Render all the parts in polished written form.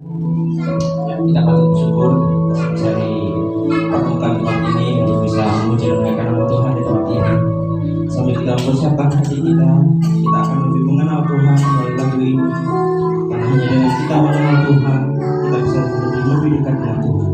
Kita patut bersyukur bisa dipertemukan tempat ini untuk bisa memuji dan menaikkan nama Tuhan di tempat ini. Sambil kita mempersiapkan hati kita, kita akan lebih mengenal Tuhan melalui lagu ini. Karena hanya dengan kita mengenal Tuhan, kita bisa lebih dekat dengan Tuhan.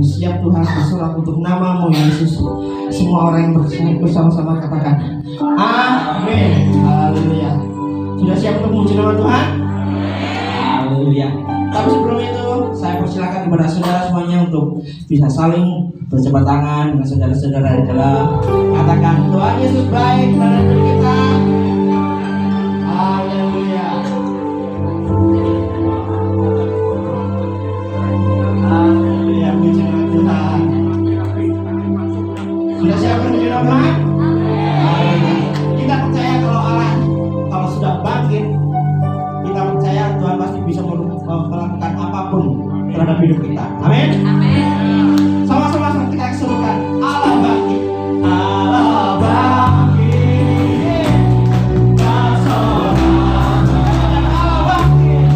siap Tuhan bersorak untuk nama-Mu ya Yesus. Semua orang yang bersama-sama katakan amin. Haleluya. Sudah siap untuk memuji nama Tuhan? Haleluya. Tapi sebelum itu saya persilakan kepada saudara semuanya untuk bisa saling berjabat tangan dengan saudara-saudara di dalam. Katakan Tuhan Yesus baik kepada diri kita. Haleluya. Haleluya, puji nama Tuhan. Sudah siap menuju nama Tuhan? Haleluya. Kita percaya kalau Allah kalau sudah bangkit, kita percaya Tuhan pasti bisa melakukan apapun terhadap hidup kita. Amin. Sama-sama kita serukan Allah bangkit. Allah bangkit. Allah bangkit.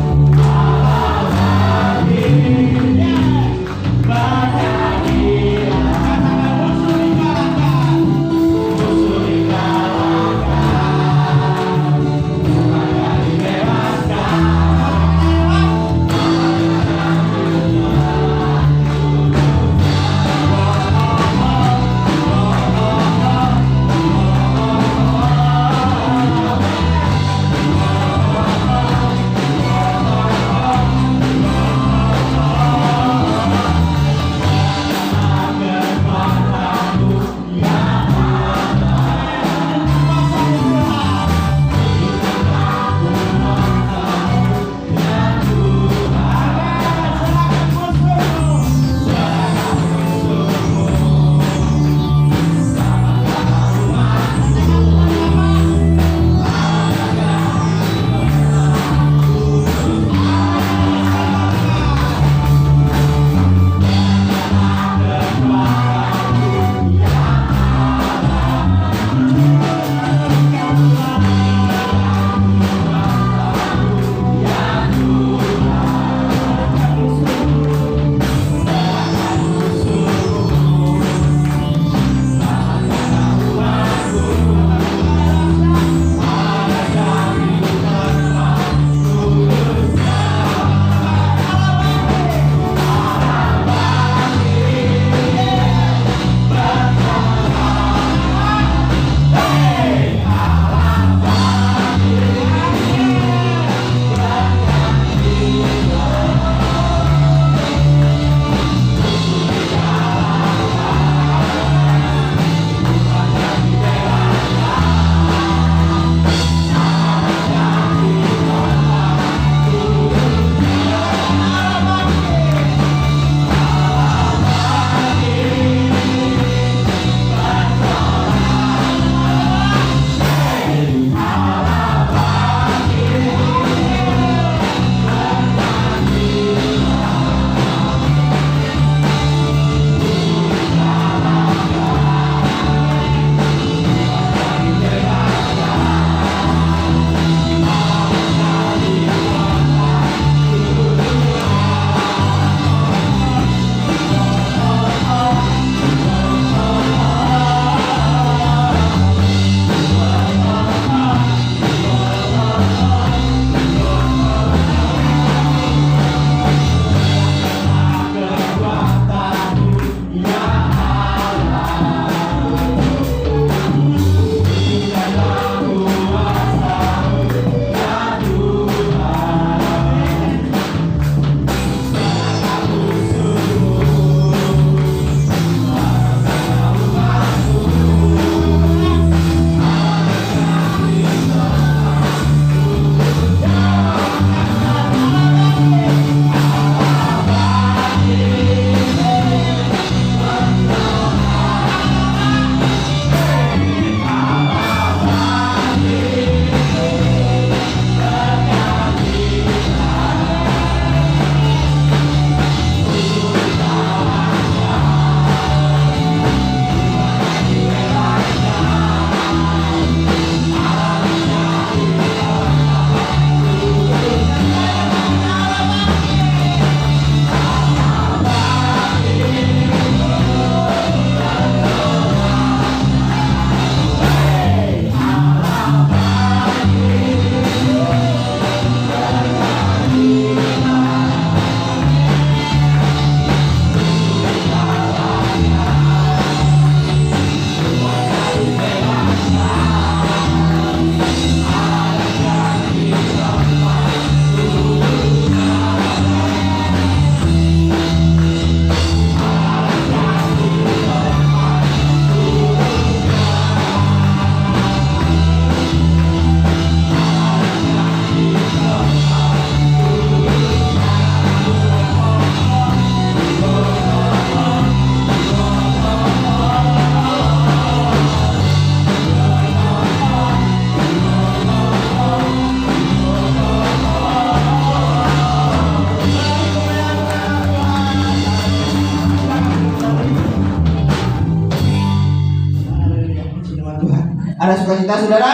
Ada sukacita saudara?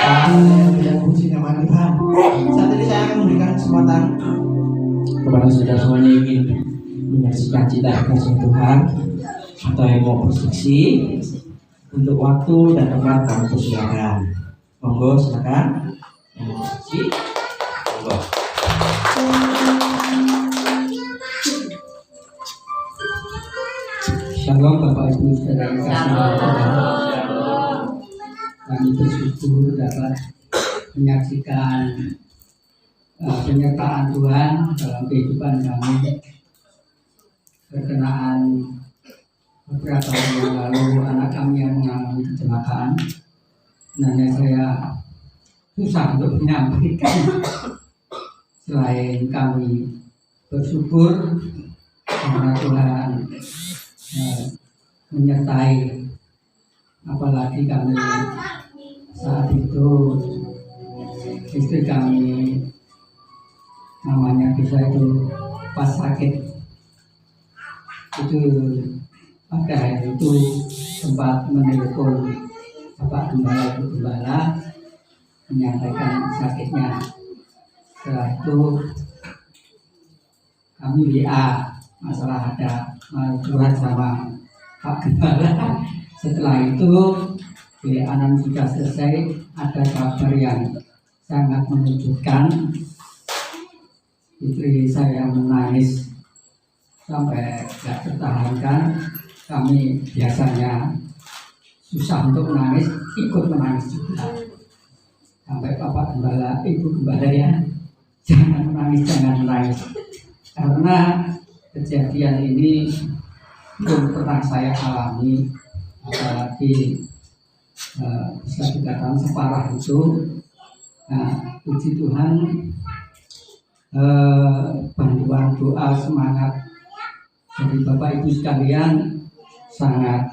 Amin. Dan puji nama Tuhan. Saat ini saya akan memberikan kesempatan kepada saudara semuanya yang ingin menyaksikan cita kasih Tuhan atau yang mau bersaksi untuk waktu dan tempat kami persilakan. Monggo silakan yang mau bersaksi. Monggo. Shalom Bapak Ibu saudara yang kasih Tuhan. Kami bersyukur dapat menyaksikan penyertaan Tuhan dalam kehidupan kami. Berkenaan beberapa tahun yang lalu anak kami yang mengalami kecelakaan, sebenarnya saya susah untuk menyampaikan. Selain kami bersyukur karena Tuhan menyertai, apalagi kami saat itu istri kami namanya bisa itu pas sakit itu, pada hari itu sempat menelpon Bapak Gembala menyampaikan sakitnya. Setelah itu kami WA masalah ada curhat sama Pak Gembala. Setelah itu WA sudah selesai, ada kabar yang sangat mengejutkan. Istri saya menangis sampai tidak tertahankan. Kami biasanya susah untuk menangis, ikut menangis juga. Sampai Bapak Gembala, Ibu Gembala ya, jangan menangis. Karena kejadian ini belum pernah saya alami, apalagi bisa dikatakan separah itu. Nah, puji Tuhan, bantuan doa semangat dari Bapak Ibu sekalian sangat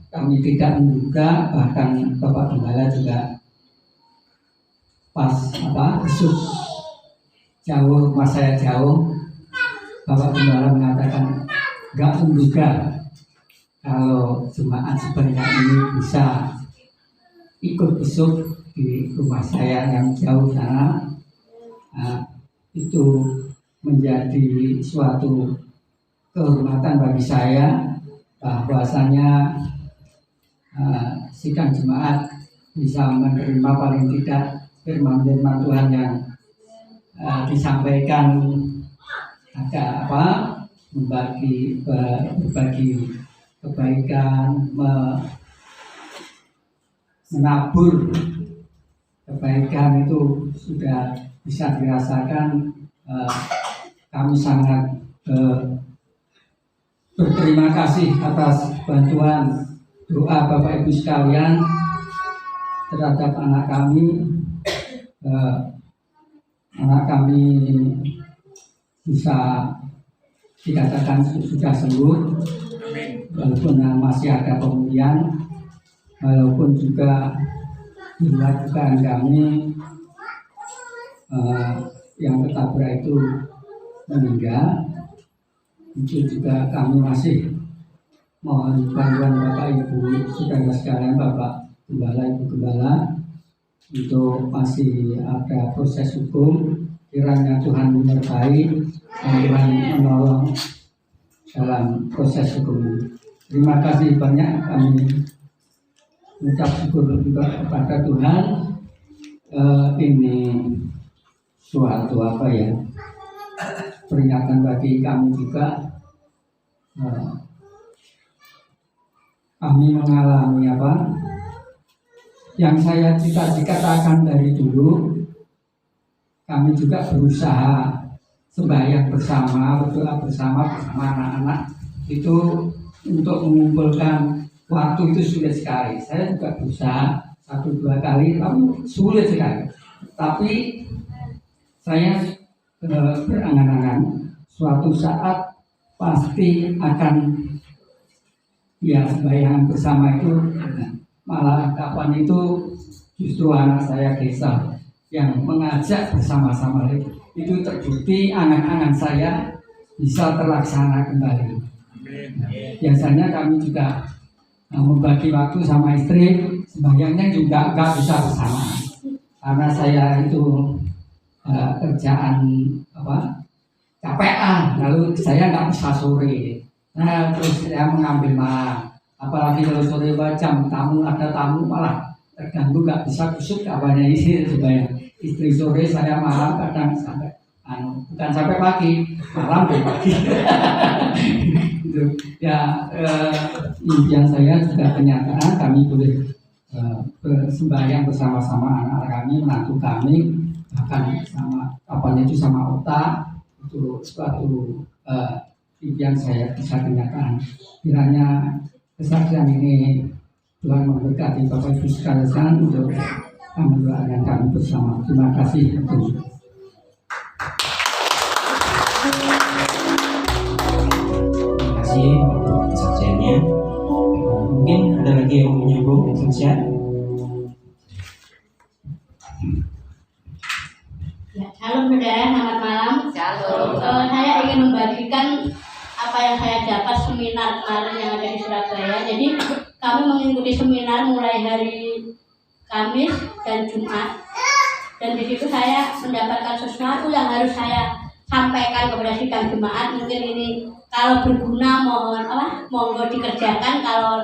kami tidak menduga. Bahkan Bapak Gembala juga pas besok jauh, rumah saya jauh, Bapak Gembala mengatakan nggak menduga kalau jemaat sebanyak ini bisa ikut besok di rumah saya yang jauh sana. Nah, itu menjadi suatu kehormatan bagi saya, bahwasanya sidang jemaat bisa menerima paling tidak firman-firman Tuhan yang disampaikan, agak berbagi kebaikan, menabur kebaikan itu sudah bisa dirasakan. Kami sangat berterima kasih atas bantuan doa Bapak Ibu sekalian terhadap anak kami. Anak kami bisa dikatakan sudah sembuh, walaupun masih ada pemulihan, walaupun juga dilakukan kami yang ketabrak itu meninggal. Itu juga kami masih mohon bantuan Bapak Ibu saudara sekalian, Bapak Gembala, Ibu Gembala, untuk masih ada proses hukum. Kiranya Tuhan menyertai dan Tuhan menolong dalam proses hukum ini. Terima kasih banyak, kami mengucap syukur juga kepada Tuhan. Ini suatu peringatan bagi kami juga. Kami mengalami yang saya dikatakan dari dulu. Kami juga berusaha sembahyang bersama, berdoa bersama anak-anak itu untuk mengumpulkan waktu itu sulit sekali. Saya juga berusaha 1-2 kali, tapi sulit sekali. Tapi saya berangan-angan suatu saat pasti akan sembahyang bersama itu. Malah kapan itu justru anak saya Desa yang mengajak bersama-sama itu terbukti angan-angan saya bisa terlaksana kembali. Biasanya kami juga membagi waktu sama istri sembahyangnya juga nggak bisa bersamaan karena saya itu kerjaan capean, lalu saya nggak bisa sore. Nah terus saya mengambil malam, apalagi kalau sore jam ada tamu malah terganggu, nggak bisa kusuk kabarnya ini supaya istri sore saya malam kadang sampai bukan sampai pagi, malam dan pagi. Gitu. Ya impian saya juga kenyataan kami boleh bersembahyang bersama-sama anak kami, menantu kami, bahkan sama sama otak, itu suatu impian saya bisa kenyataan. Kiranya kesaksian ini Tuhan memberkati Bapak Ibu sekalian untuk mendoakan kami bersama. Terima kasih. Terima kasih untuk kesaksiannya. Mungkin ada lagi yang mau menyambung kesaksian. Ya, halo saudara, selamat malam. Saya ingin membagikan apa yang saya dapat seminar kemarin yang ada di Surabaya. Jadi kami mengikuti seminar mulai hari Kamis dan Jumat. Dan di situ saya mendapatkan sesuatu yang harus saya sampaikan kepada sidang jemaat. Mungkin ini kalau berguna monggo dikerjakan, kalau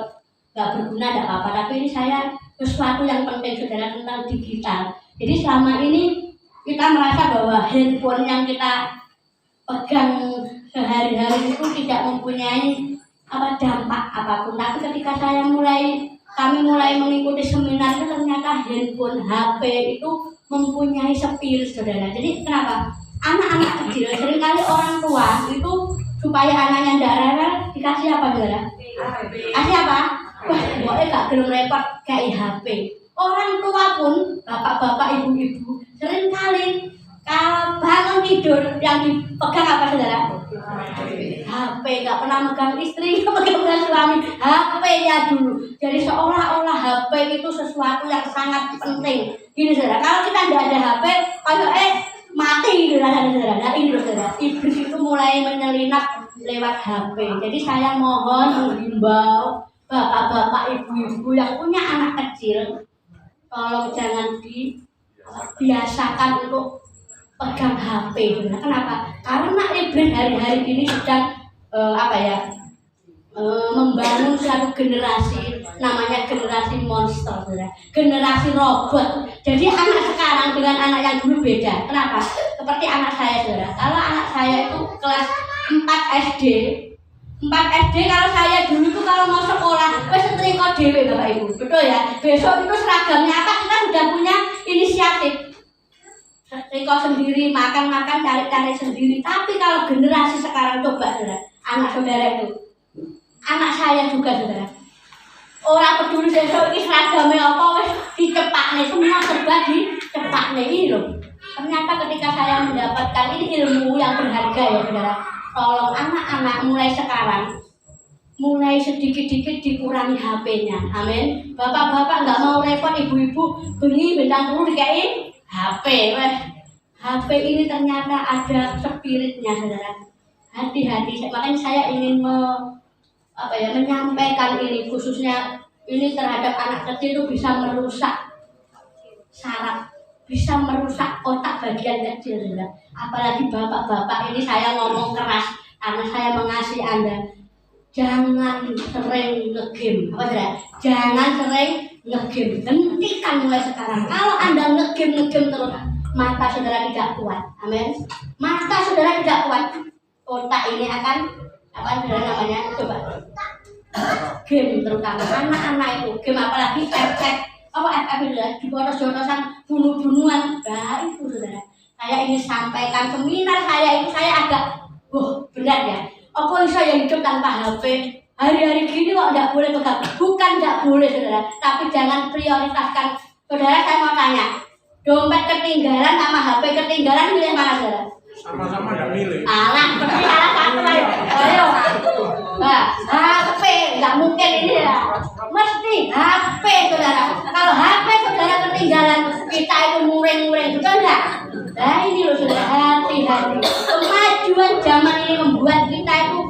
nggak berguna tidak apa-apa. Tapi ini saya sesuatu yang penting saudara tentang digital. Jadi selama ini kita merasa bahwa handphone yang kita pegang sehari-hari itu tidak mempunyai dampak apapun. Tapi ketika kami mulai mengikuti seminar itu ternyata handphone HP itu mempunyai spirit saudara. Jadi kenapa? Anak-anak kecil seringkali orang tua itu supaya anaknya tidak rewel dikasih apa saudara? Kasih apa? Wah, boleh gak belum repot kayak HP. Orang tua pun, bapak-bapak, ibu-ibu, seringkali kalau bangun tidur yang dipegang apa saudara? HP, gak pernah megang istri, gak megang suami, HP-nya dulu. Jadi seolah-olah HP itu sesuatu yang sangat penting. Gini saudara, kalau kita tidak ada HP, kalau mati gitu saudara. Nah ini saudara, iblis itu mulai menyelinap lewat HP. Jadi saya mohon menghimbau bapak-bapak, ibu-ibu yang punya anak kecil, tolong jangan dibiasakan untuk pegang HP. Kenapa? Karena iblis hari-hari ini sedang membangun suatu generasi, namanya generasi monster, generasi robot. Jadi anak sekarang dengan anak yang dulu beda. Kenapa? Seperti anak saya saudara. Kalau anak saya itu kelas 4 SD, kalau saya dulu itu kalau mau sekolah wes setrika dhewe Bapak Ibu. Betul ya? Besok itu seragamnya apa? Kita sudah punya inisiatif. Setrika sendiri, makan-makan, cari-cari sendiri. Tapi kalau generasi sekarang coba saudara, anak saudara itu, anak saya juga saudara. Orang peduli besok ini seragamnya apa wes dicepakne, semua serba dicepakne ini loh. Ternyata ketika saya mendapatkan ini ilmu yang berharga ya saudara. Tolong anak-anak mulai sekarang, mulai sedikit-sedikit dikurangi HP-nya. Amin. Bapak-bapak nggak mau repot, ibu-ibu bengi bintang dulu dikain HP. HP ini ternyata ada spiritnya, saudara. Hati-hati. Makanya saya ingin menyampaikan ini, khususnya ini terhadap anak kecil itu bisa merusak saraf, bisa merusak otak bagian kecil, saudara. Apalagi bapak-bapak ini saya ngomong keras karena saya mengasihi Anda. Jangan sering nge-game, jangan sering nge-game. Hentikan mulai sekarang. Kalau Anda nge-game terus, mata saudara tidak kuat. Amin. Mata saudara tidak kuat, otak ini akan saudara namanya? Coba. Game terutama anak-anak itu, game apalagi FF itu ya, dibotos-botosan, bunuh-bunuhan. Nah itu saudara. Saya ingin sampaikan seminar saya ini, saya agak berat ya. Apa saya hidup tanpa HP? Hari-hari gini kok tidak boleh pegang? Bukan tidak boleh saudara, tapi jangan prioritaskan. Saudara, saya mau tanya, dompet ketinggalan sama HP ketinggalan milih mana saudara? Sama-sama tidak milih. Alah, seperti salah satu ayo. Nah, HP nggak mungkin ini ya. Mesti HP saudara. Kalau HP saudara ketinggalan, kita itu muring-muring, betul nggak? Nah ini loh saudara, hati-hati. Kemajuan zaman ini membuat kita itu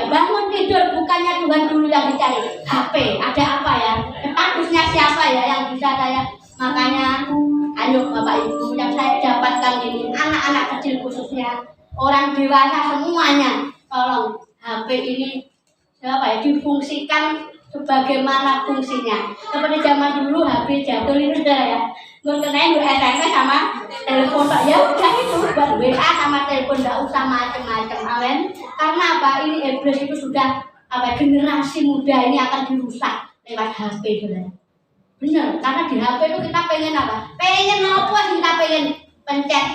bangun tidur bukannya Tuhan dulu yang dicari. HP, ada apa ya? Tapi harusnya siapa ya yang bisa saya, makanya ayo Bapak Ibu yang saya dapatkan ini, anak-anak kecil khususnya, orang dewasa semuanya, tolong HP ini apa ya, difungsikan sebagaimana fungsinya. Seperti zaman dulu HP jadul itu sudah ya, mengenai SMS sama telepon Pak, ya udah itu buat WA sama telepon, nggak usah macam-macam. Amin. Karena apa, ini iblis itu sudah apa, generasi muda ini akan dirusak lewat HP, saudara. Benar, karena di HP itu kita pengen apa? Pengen apa sih, kita pengen pencet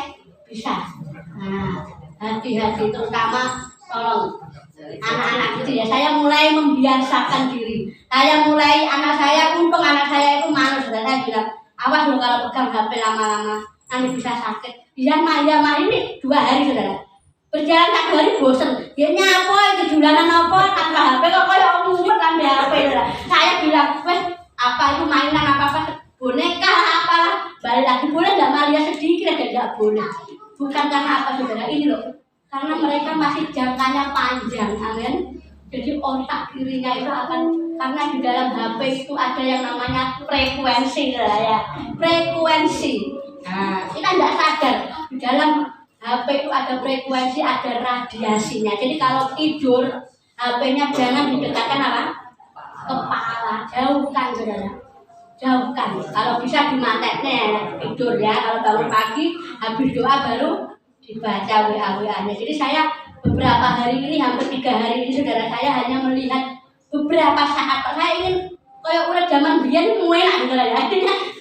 bisa. Nah, hati-hati terutama tolong anak-anak itu ya. Saya mulai membiasakan diri. Saya mulai, anak saya, untung anak saya itu malu, sudah saya bilang, awas loh kalau pegang HP lama-lama nanti bisa sakit. Dia mah ini 2 hari saudara. Berjalan 1 hari bosen. Dia nyapa itu julanan apa tanpa HP kok kayak mumet tanpa HP saudara. Saya bilang, wes apa itu mainan apa boneka apalah, balik lagi boleh nggak Maria sedikit aja, nggak boleh. Bukan karena apa saudara, ini loh, karena mereka masih jangkanya panjang, amin. Jadi otak kirinya itu akan, karena di dalam HP itu ada yang namanya frekuensi ya, frekuensi. Nah, kita nggak sadar di dalam HP itu ada frekuensi, ada radiasinya. Jadi kalau tidur HP-nya jangan didekatkan apa? Kepala, jauhkan saudara, jauhkan. Kalau bisa dimanteknya tidur ya. Kalau bangun pagi habis doa baru dibaca WA-nya. Jadi saya beberapa hari ini, hampir 3 hari ini saudara, saya hanya melihat beberapa saat. Saya ingin kayak udah zaman biyen mulai saudara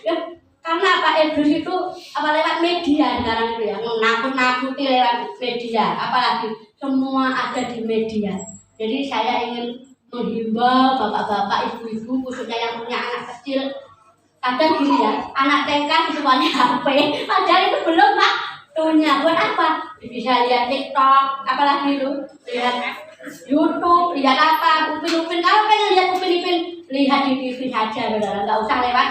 ya. Karena apa, iblis itu apa lewat media sekarang itu ya, menakut-nakuti lewat media, apalagi semua ada di media. Jadi saya ingin menghimbau bapak-bapak, ibu-ibu khususnya yang punya anak kecil. Kadang gini ya, anak TK semuanya HP, padahal itu belum waktunya. Buat apa? Bisa lihat TikTok, apalagi itu lihat YouTube, lihat apa, upin-upin. Kalau pengen lihat upin-upin, lihat di TV saja, saudara. Nggak usah lewat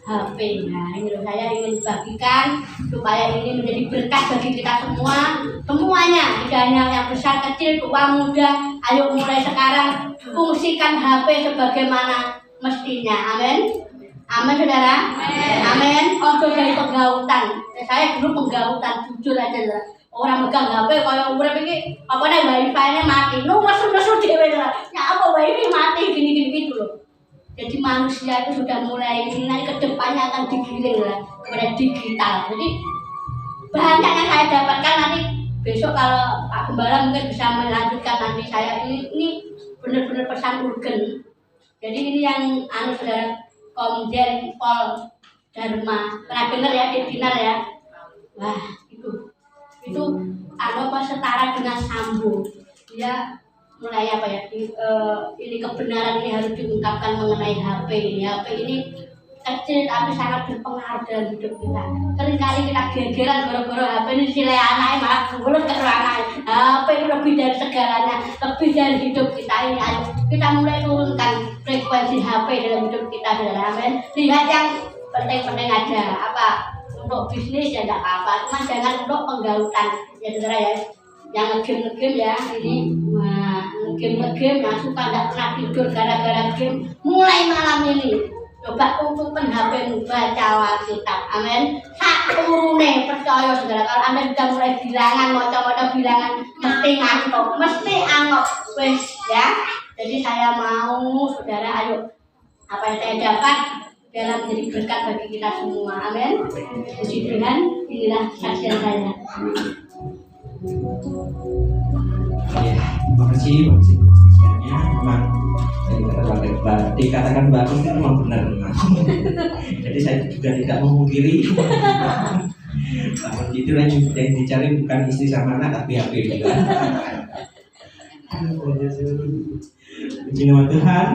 HP. Nah, ini loh, saya ingin bagikan supaya ini menjadi berkat bagi kita semua, semuanya, tidak hanya yang besar kecil, tua muda. Ayo mulai sekarang fungsikan HP sebagaimana mestinya. Amin. Amin saudara. Amin. Oh, dari penggautan. Saya dulu penggautan, jujur aja saudara. Orang megang HP kalau urip iki apa nek wifi-nya mati. Lu nesu-nesu dhewe saudara. Ya apa wifi mati gini-gini gitu loh. Jadi manusia itu sudah mulai nanti ke depannya akan digiring lah kepada digital. Jadi banyak yang saya dapatkan nanti besok kalau Pak Gembala mungkin bisa melanjutkan nanti saya ini benar-benar pesan urgen. Jadi ini yang saudara Komjen Pol Dharma, pernah dengar ya di Dinar ya? Wah itu apa setara dengan Sambo. Dia mulai apa ya, ini kebenaran ini harus diungkapkan mengenai HP ini. HP ini kecil tapi sangat berpengaruh dalam hidup kita. Seringkali kita gegeran gara-gara HP ini silai anaknya malah mulut ke anaknya. HP ini lebih dari segalanya, lebih dari hidup kita ini. Ayo kita mulai turunkan frekuensi HP dalam hidup kita, saudara. Amin. Lihat yang penting-penting aja, apa untuk bisnis ya tidak apa-apa, cuma jangan untuk penggautan ya saudara ya. Yang ngegame ya ini, ngegame yang suka tidak pernah tidur gara-gara game, mulai malam ini coba tutupkan HP, baca Alkitab. Amin. Sak turune percaya saudara, kalau Anda sudah mulai bilangan, maca-maca bilangan mesti ngantuk, mesti angok wes ya. Jadi saya mau saudara, ayo apa yang saya dapat dalam menjadi berkat bagi kita semua. Amin. Puji Tuhan, inilah saksian saya. Ya, terima kasih saksiannya. Memang dikatakan bagus itu memang benar memang. Jadi saya juga tidak memungkiri. Namun itu yang dicari bukan istri sama anak tapi HP juga. Puji nama Tuhan.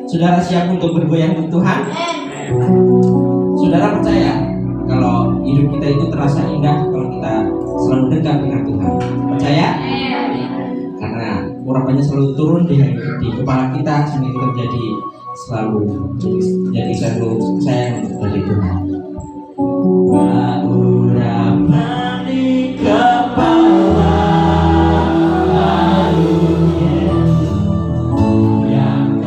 Saudara siap untuk bergoyang untuk Tuhan? Saudara percaya kalau hidup kita itu terasa indah kalau kita selalu dekat dengan Tuhan? Percaya? Karena urapannya selalu turun di kepala kita sehingga kita jadi selalu sayang dari Tuhan. Urapan di kepala yang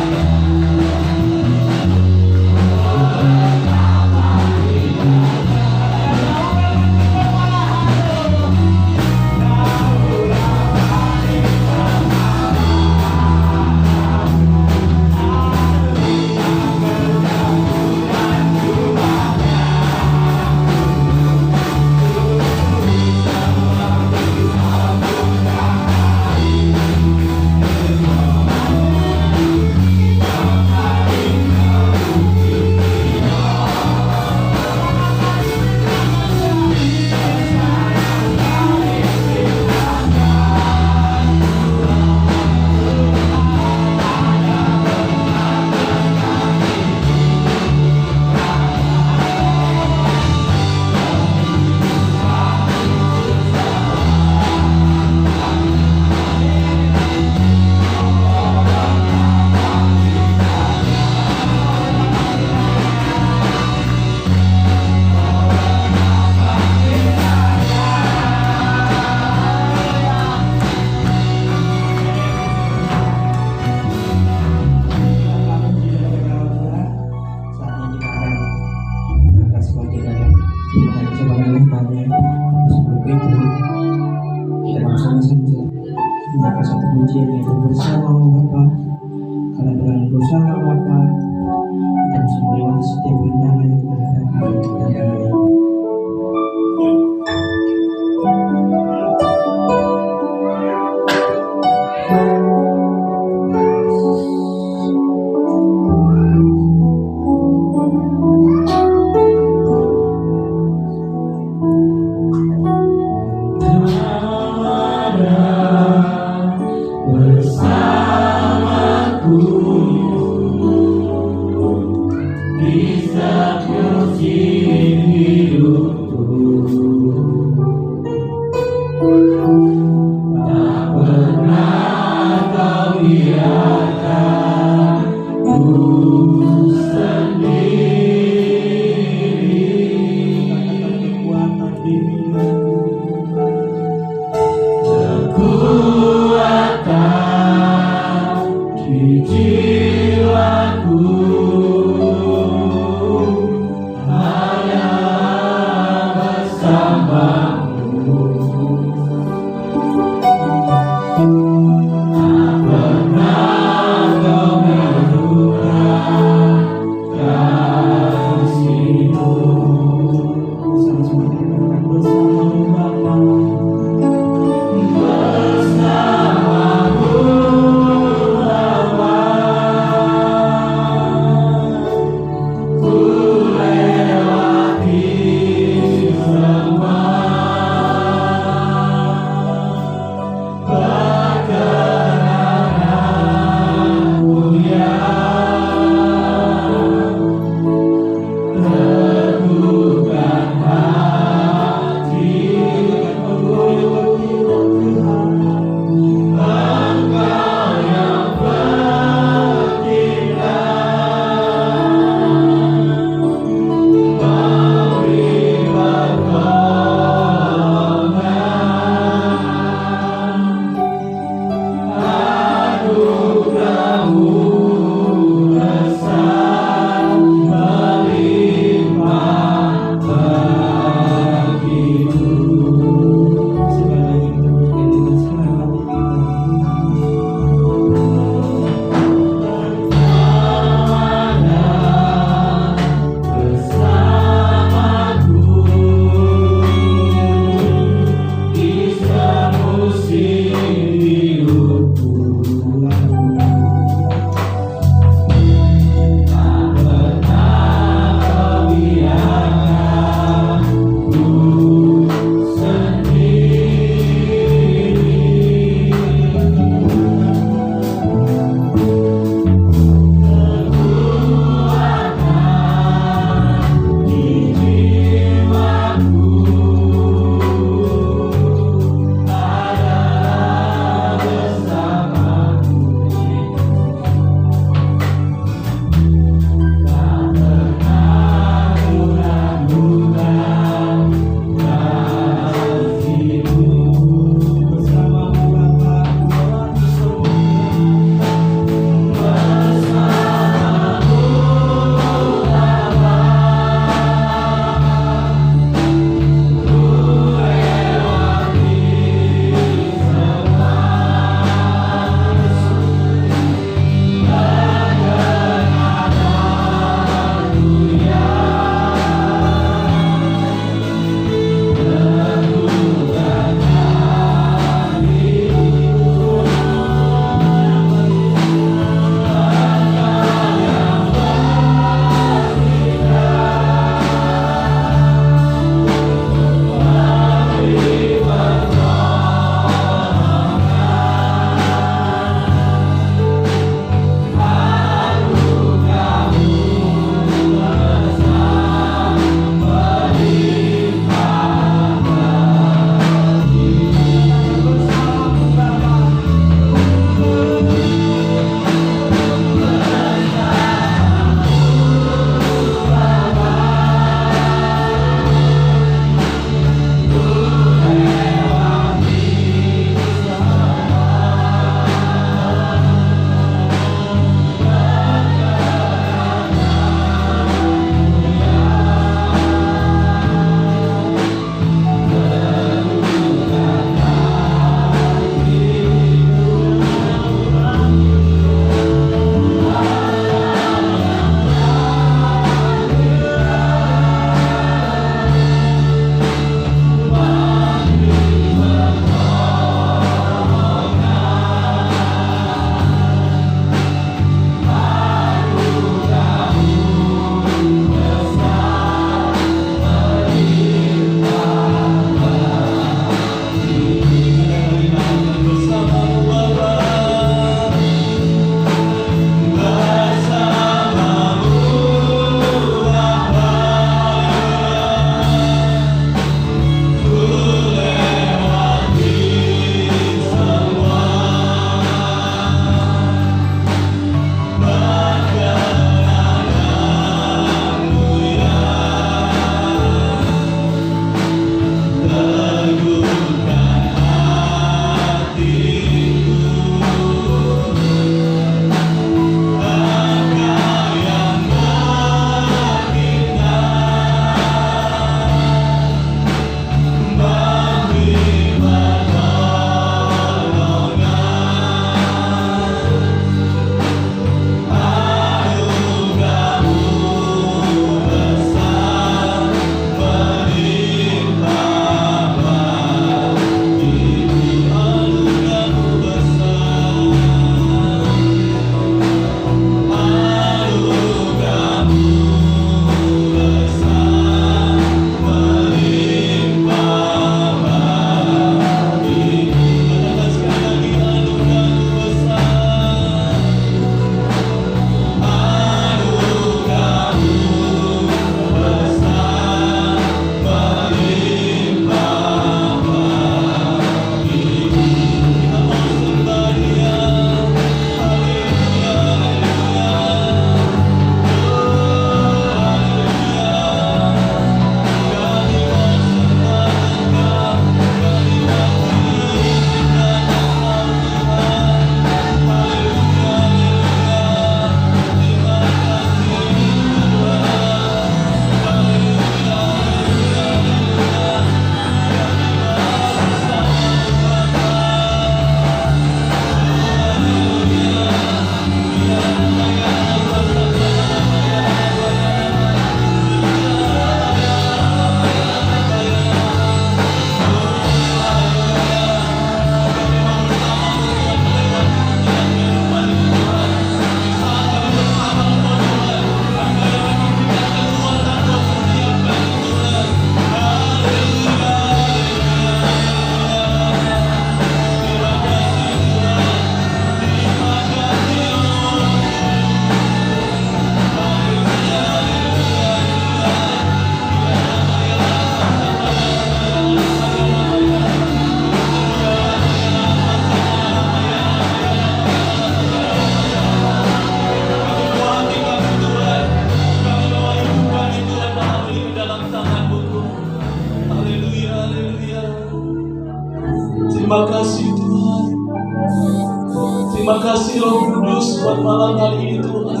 Tuhan malam hari ini Tuhan.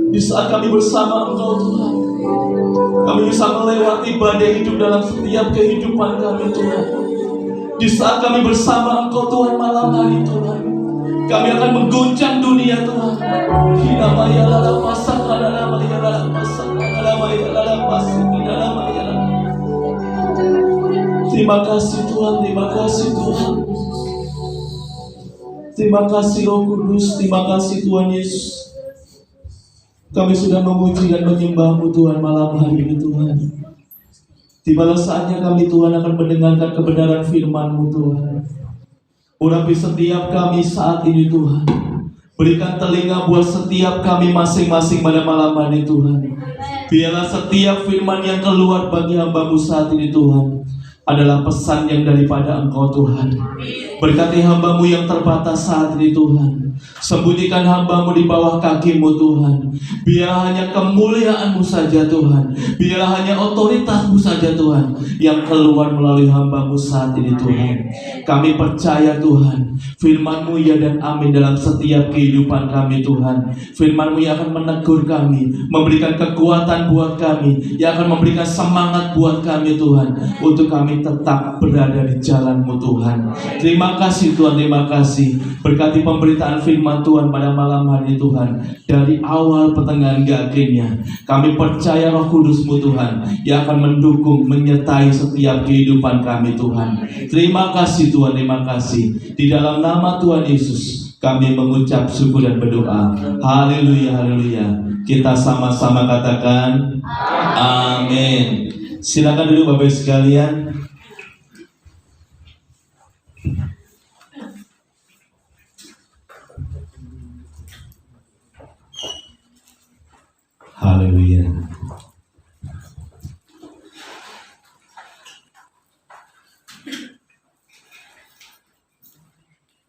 Di saat kami bersama Engkau Tuhan, kami bisa melewati badai hidup dalam setiap kehidupan kami Tuhan. Di saat kami bersama Engkau Tuhan malam hari Tuhan, kami akan mengguncang dunia Tuhan. Terima kasih Tuhan, terima kasih Tuhan. Terima kasih Roh Kudus, terima kasih Tuhan Yesus. Kami sudah memuji dan menyembah-Mu Tuhan malam hari ini Tuhan. Tibalah saatnya kami Tuhan akan mendengarkan kebenaran firman-Mu Tuhan. Urapi setiap kami saat ini Tuhan. Berikan telinga buat setiap kami masing-masing pada malam hari Tuhan. Biarlah setiap firman yang keluar bagi hamba-Mu saat ini Tuhan adalah pesan yang daripada Engkau Tuhan. Berkati hamba-Mu yang terbatas saat ini Tuhan. Sembunyikan hamba-Mu di bawah kaki-Mu Tuhan. Biar hanya kemuliaan-Mu saja Tuhan. Biar hanya otoritas-Mu saja Tuhan yang keluar melalui hamba-Mu saat ini Tuhan. Kami percaya Tuhan, firman-Mu ya dan amin dalam setiap kehidupan kami Tuhan. Firman-Mu yang akan menegur kami, memberikan kekuatan buat kami, yang akan memberikan semangat buat kami Tuhan, untuk kami tetap berada di jalan-Mu Tuhan. Terima kasih Tuhan, terima kasih. Berkati pemberitaan firman Tuhan pada malam hari Tuhan. Dari awal pertengahan hingga akhirnya, kami percaya Roh Kudus-Mu Tuhan yang akan mendukung, menyertai setiap kehidupan kami Tuhan. Terima kasih Tuhan, terima kasih. Di dalam nama Tuhan Yesus kami mengucap syukur dan berdoa. Haleluya, haleluya. Kita sama-sama katakan amin. Silakan dulu Bapak sekalian. Haleluya.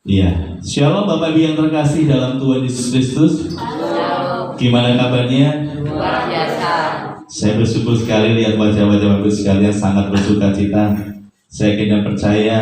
Iya, Shalom Bapak Ibu yang terkasih dalam Tuhan Yesus Kristus. Gimana kabarnya? Luar biasa. Saya bersyukur sekali lihat wajah-wajah Bapak sekalian sangat bersuka cita. Saya yakin dan percaya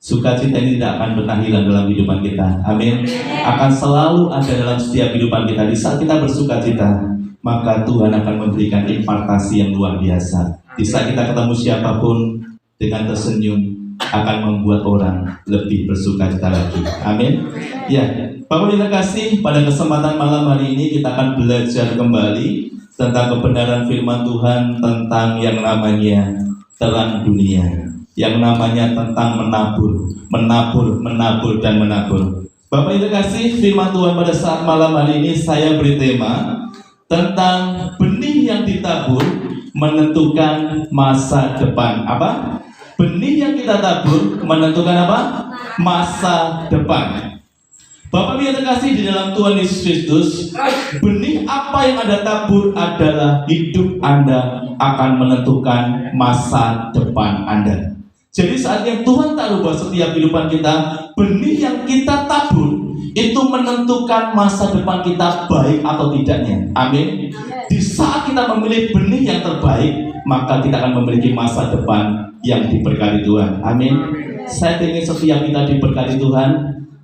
sukacita ini tidak akan pernah hilang dalam kehidupan kita. Amin. Akan selalu ada dalam setiap kehidupan kita. Di saat kita bersuka cita, maka Tuhan akan memberikan impartasi yang luar biasa. Di saat kita ketemu siapapun dengan tersenyum, akan membuat orang lebih bersuka cita lagi. Amin. Ya, Bapak terima kasih. Pada kesempatan malam hari ini kita akan belajar kembali tentang kebenaran firman Tuhan, tentang yang namanya terang dunia, yang namanya tentang menabur, dan menabur. Bapak terima kasih. Firman Tuhan pada saat malam hari ini saya beri tema tentang benih yang ditabur menentukan masa depan. Apa? Benih yang kita tabur menentukan apa? Masa depan. Bapak yang terkasih di dalam Tuhan Yesus Kristus, benih apa yang Anda tabur adalah hidup Anda akan menentukan masa depan Anda. Jadi saat yang Tuhan taruh buat setiap kehidupan kita, benih yang kita tabur itu menentukan masa depan kita baik atau tidaknya. Amin. Di saat kita memilih benih yang terbaik, maka kita akan memiliki masa depan yang diberkati Tuhan. Amin. Saya ingin setiap kita diberkati Tuhan.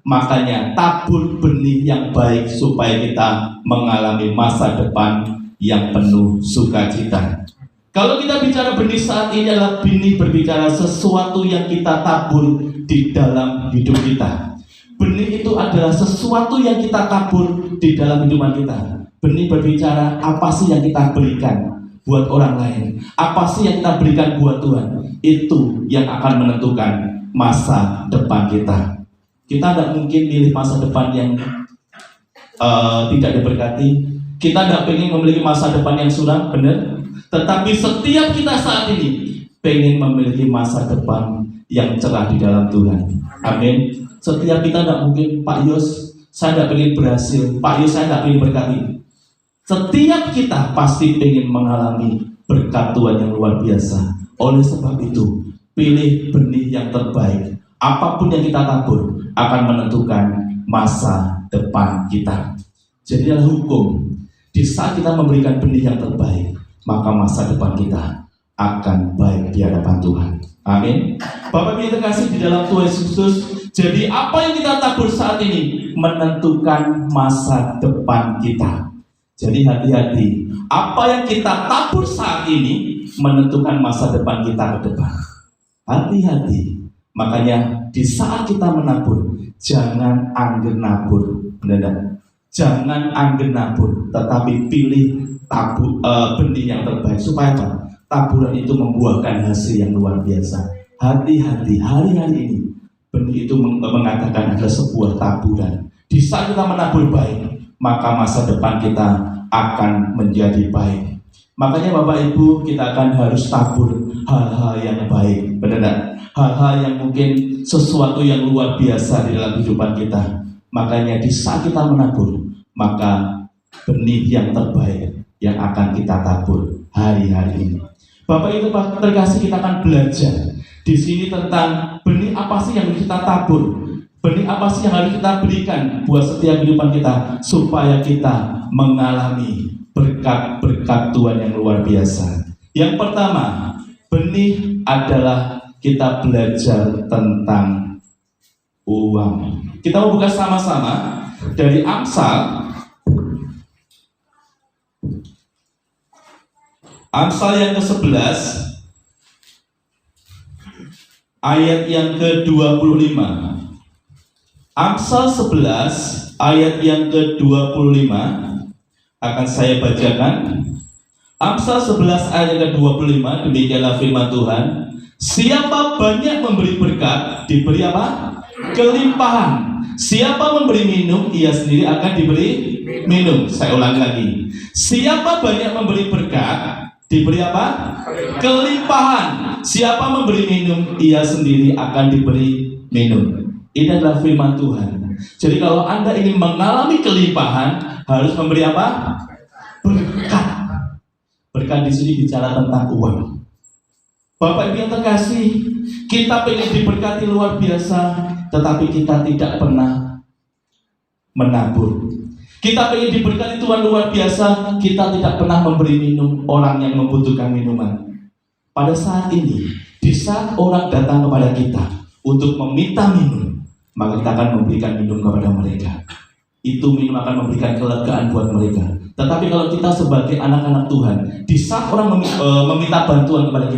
Makanya tabur benih yang baik supaya kita mengalami masa depan yang penuh sukacita. Kalau kita bicara benih saat ini adalah benih berbicara sesuatu yang kita tabur di dalam hidup kita. Benih itu adalah sesuatu yang kita tabur di dalam hidupan kita. Benih berbicara apa sih yang kita berikan buat orang lain, apa sih yang kita berikan buat Tuhan. Itu yang akan menentukan masa depan kita. Kita tidak mungkin milih masa depan yang tidak diberkati. Kita tidak pengen memiliki masa depan yang suram, benar. Tetapi setiap kita saat ini pengen memiliki masa depan yang cerah di dalam Tuhan. Amin. Setiap kita tidak mungkin, Pak Yos, saya tidak pengen berhasil. Pak Yos, saya tidak pengen berkati. Setiap kita pasti pengen mengalami berkat Tuhan yang luar biasa. Oleh sebab itu, pilih benih yang terbaik. Apapun yang kita tabur akan menentukan masa depan kita. Jadi adalah hukum. Di saat kita memberikan benih yang terbaik, maka masa depan kita akan baik di hadapan Tuhan. Amin. Bapak Ibu yang terkasih di dalam Tuhan Yesus Kristus, jadi apa yang kita tabur saat ini menentukan masa depan kita. Jadi hati-hati, apa yang kita tabur saat ini menentukan masa depan kita ke depan. Hati-hati. Makanya di saat kita menabur, jangan angger nabur, benar. Jangan angger nabur, tetapi pilih benih yang terbaik. Supaya apa? Taburan itu membuahkan hasil yang luar biasa. Hati-hati, hari-hari ini benih itu mengatakan ada sebuah taburan. Di saat kita menabur baik, maka masa depan kita akan menjadi baik. Makanya Bapak Ibu, kita akan harus tabur hal-hal yang baik, benar? Hal-hal yang mungkin sesuatu yang luar biasa di dalam kehidupan kita. Makanya di saat kita menabur, maka benih yang terbaik yang akan kita tabur hari-hari ini. Bapak Ibu terkasih, kita akan belajar di sini tentang benih apa sih yang harus kita tabur, benih apa sih yang harus kita berikan buat setiap kehidupan kita supaya kita mengalami berkat-berkat Tuhan yang luar biasa. Yang pertama, benih adalah kita belajar tentang uang. Kita mau buka sama-sama dari Amsal yang ke-11 ayat yang ke-25. Amsal 11 ayat yang ke-25 akan saya bacakan. Amsal 11 ayat yang ke-25, demikianlah firman Tuhan. Siapa banyak memberi berkat, diberi apa? Kelimpahan. Siapa memberi minum, ia sendiri akan diberi minum. Saya ulangi lagi. Siapa banyak memberi berkat, diberi apa? Kelimpahan. Siapa memberi minum, ia sendiri akan diberi minum. Ini adalah firman Tuhan. Jadi kalau Anda ingin mengalami kelimpahan, harus memberi apa? Berkat. Berkat di sini bicara tentang uang. Bapak Ibu yang terkasih, kita ingin diberkati luar biasa, tetapi kita tidak pernah menabur. Kita ingin diberkati Tuhan luar biasa, kita tidak pernah memberi minum orang yang membutuhkan minuman. Pada saat ini, di saat orang datang kepada kita untuk meminta minum, maka kita akan memberikan minum kepada mereka. Itu minum akan memberikan kelegaan buat mereka. Tetapi kalau kita sebagai anak-anak Tuhan, di saat orang meminta bantuan kepada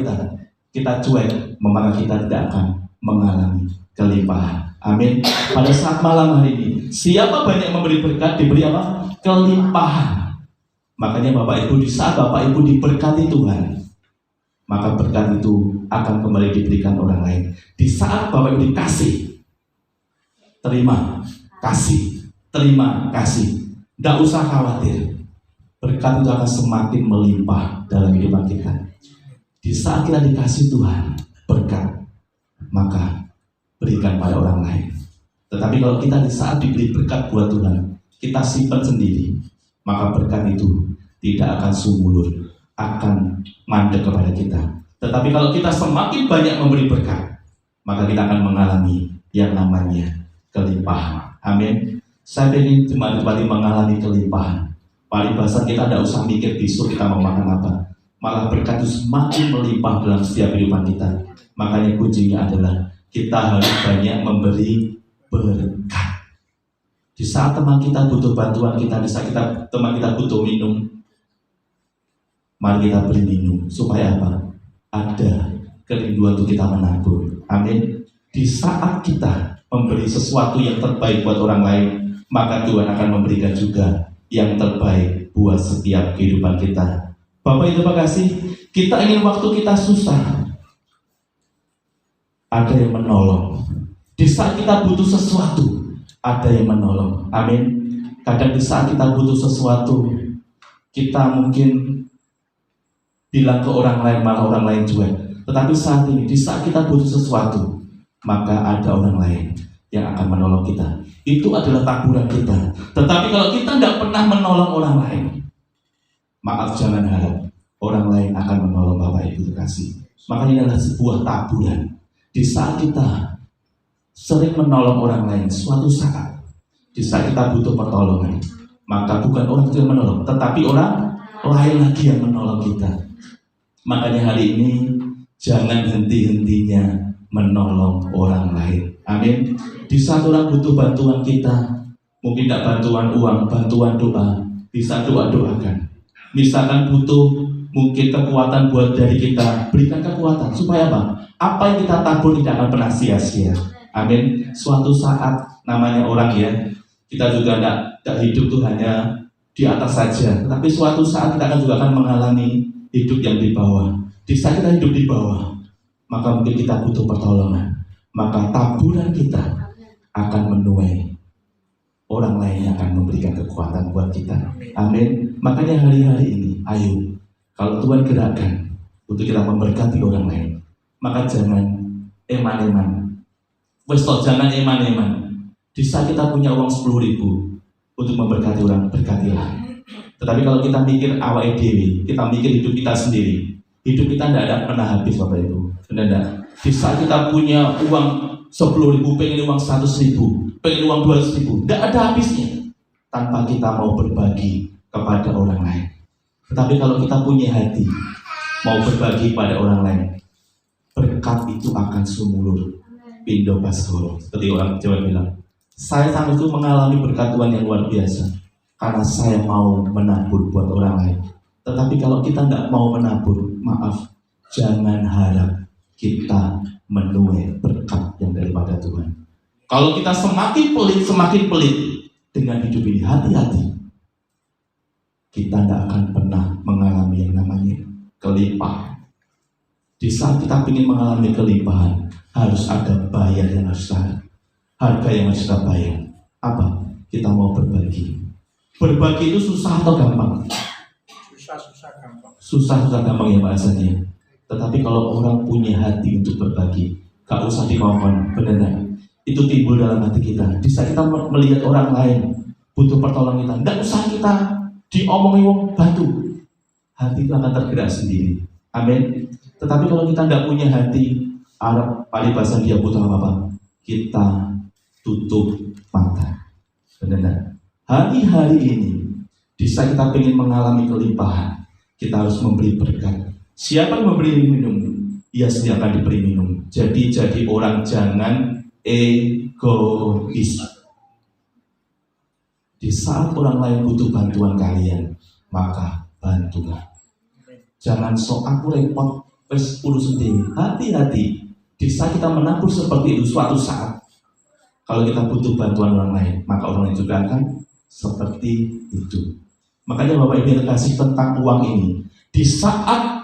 kita cuek, maka kita tidak akan mengalami kelimpahan. Amin. Pada saat malam hari ini, siapa banyak memberi berkat, diberi apa? Kelimpahan. Makanya Bapak Ibu, di saat Bapak Ibu diberkati Tuhan, maka berkat itu akan kembali diberikan orang lain. Di saat Bapak Ibu dikasih, terima kasih, terima kasih. Tidak usah khawatir, berkat itu akan semakin melimpah dalam kehidupan kita. Di saat kita dikasih Tuhan berkat, maka berikan pada orang lain. Tetapi kalau kita di saat diberi berkat buat Tuhan, kita simpan sendiri, maka berkat itu tidak akan sumulur, akan mandek kepada kita. Tetapi kalau kita semakin banyak memberi berkat, maka kita akan mengalami yang namanya kelimpahan. Amin. Saya ingin kembali mengalami kelimpahan. Paribasan kita tidak usah mikir besok kita mau makan apa. Malah berkat itu semakin melimpah dalam setiap kehidupan kita. Makanya kuncinya adalah kita harus banyak memberi berkat. Di saat teman kita butuh bantuan kita, di saat teman kita butuh minum, mari kita beri minum. Supaya apa? Ada kerinduan untuk kita menabur. Amin. Di saat kita memberi sesuatu yang terbaik buat orang lain, maka Tuhan akan memberikan juga yang terbaik buat setiap kehidupan kita. Bapak Ibu terima kasih. Kita ingin waktu kita susah, ada yang menolong. Di saat kita butuh sesuatu, ada yang menolong. Amin. Kadang di saat kita butuh sesuatu, kita mungkin bilang ke orang lain, malah orang lain cuek. Tetapi saat ini, di saat kita butuh sesuatu, maka ada orang lain yang akan menolong kita. Itu adalah taburan kita. Tetapi kalau kita tidak pernah menolong orang lain, maaf, jangan harap orang lain akan menolong Bapak Ibu terkasih. Makanya ini adalah sebuah taburan. Di saat kita sering menolong orang lain, suatu saat, di saat kita butuh pertolongan, maka bukan orang itu yang menolong, tetapi orang lain lagi yang menolong kita. Makanya hari ini, jangan henti-hentinya menolong orang lain. Amin. Di saat orang butuh bantuan kita, mungkin tidak bantuan uang, bantuan doa, bisa doa-doakan. Misalkan butuh mungkin kekuatan buat dari kita, berikan kekuatan supaya apa? Apa yang kita tabur tidak akan pernah sia-sia. Amin. Suatu saat namanya orang ya, kita juga tidak hidup tuh hanya di atas saja, tapi suatu saat kita juga akan mengalami hidup yang di bawah. Di saat kita hidup di bawah, maka mungkin kita butuh pertolongan, maka taburan kita akan menuai orang lain yang akan memberikan kekuatan buat kita. Amin. Makanya hari-hari ini, ayo, kalau Tuhan gerakkan untuk kita memberkati orang lain, maka jangan eman-eman. Jangan eman-eman. Di saat kita punya uang 10.000 untuk memberkati orang, berkatilah. Tetapi kalau kita mikir awake dewi, kita mikir hidup kita sendiri, hidup kita tidak ada pernah habis, Bapak Ibu. Benar tidak? Di saat kita punya uang 10.000, pengen uang 100.000, pengen uang 200.000, tidak ada habisnya tanpa kita mau berbagi kepada orang lain. Tetapi kalau kita punya hati mau berbagi pada orang lain, berkat itu akan sumulur pindo baskoro. Seperti orang Jawa bilang, saya sampai itu mengalami berkat Tuhan yang luar biasa karena saya mau menabur buat orang lain. Tetapi kalau kita tidak mau menabur, maaf, jangan harap kita menuai berkat yang daripada Tuhan. Kalau kita semakin pelit dengan hidup ini, hati-hati, kita tidak akan pernah mengalami yang namanya kelimpahan. Di saat kita ingin mengalami kelimpahan, harus ada bayar yang harus ada, harga yang harus kita bayar. Apa? Kita mau berbagi. Berbagi itu susah atau gampang? Susah gampang ya bahasanya. Tetapi kalau orang punya hati untuk berbagi, gak usah dikongkon, benar. Itu timbul dalam hati kita. Di saat kita melihat orang lain butuh pertolongan kita, gak usah kita diomongin wong bantu, hati itu akan tergerak sendiri. Amin. Tetapi kalau kita gak punya hati, Arab paribasa dia butuh apa? Kita tutup mata. Benar. Hari-hari ini, di saat kita ingin mengalami kelimpahan, kita harus memberi berkat. Siapa yang memberi minum, ia sendiri akan diberi minum. Jadi orang jangan egois. Di saat orang lain butuh bantuan kalian, maka bantulah. Jangan sok aku repot, wes urus sendiri. Hati-hati. Di saat kita menabur seperti itu, suatu saat kalau kita butuh bantuan orang lain, maka orang lain juga akan seperti itu. Makanya Bapak Ibu kasih tentang uang ini. Di saat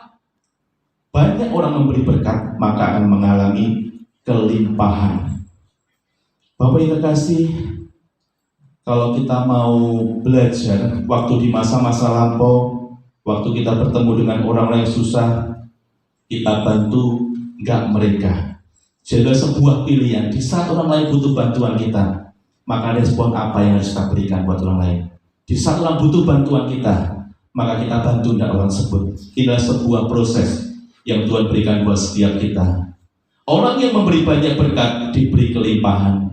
banyak orang memberi berkat, maka akan mengalami kelimpahan. Bapak Ibu kasih, kalau kita mau belajar waktu di masa-masa lampau, waktu kita bertemu dengan orang yang susah, kita bantu enggak mereka. Jadi sebuah pilihan. Di saat orang lain butuh bantuan kita, maka respon apa yang harus kita berikan buat orang lain. Di saat orang butuh bantuan kita, maka kita bantu enggak orang sebut. Ini sebuah proses yang Tuhan berikan buat setiap kita. Orang yang memberi banyak berkat diberi kelimpahan.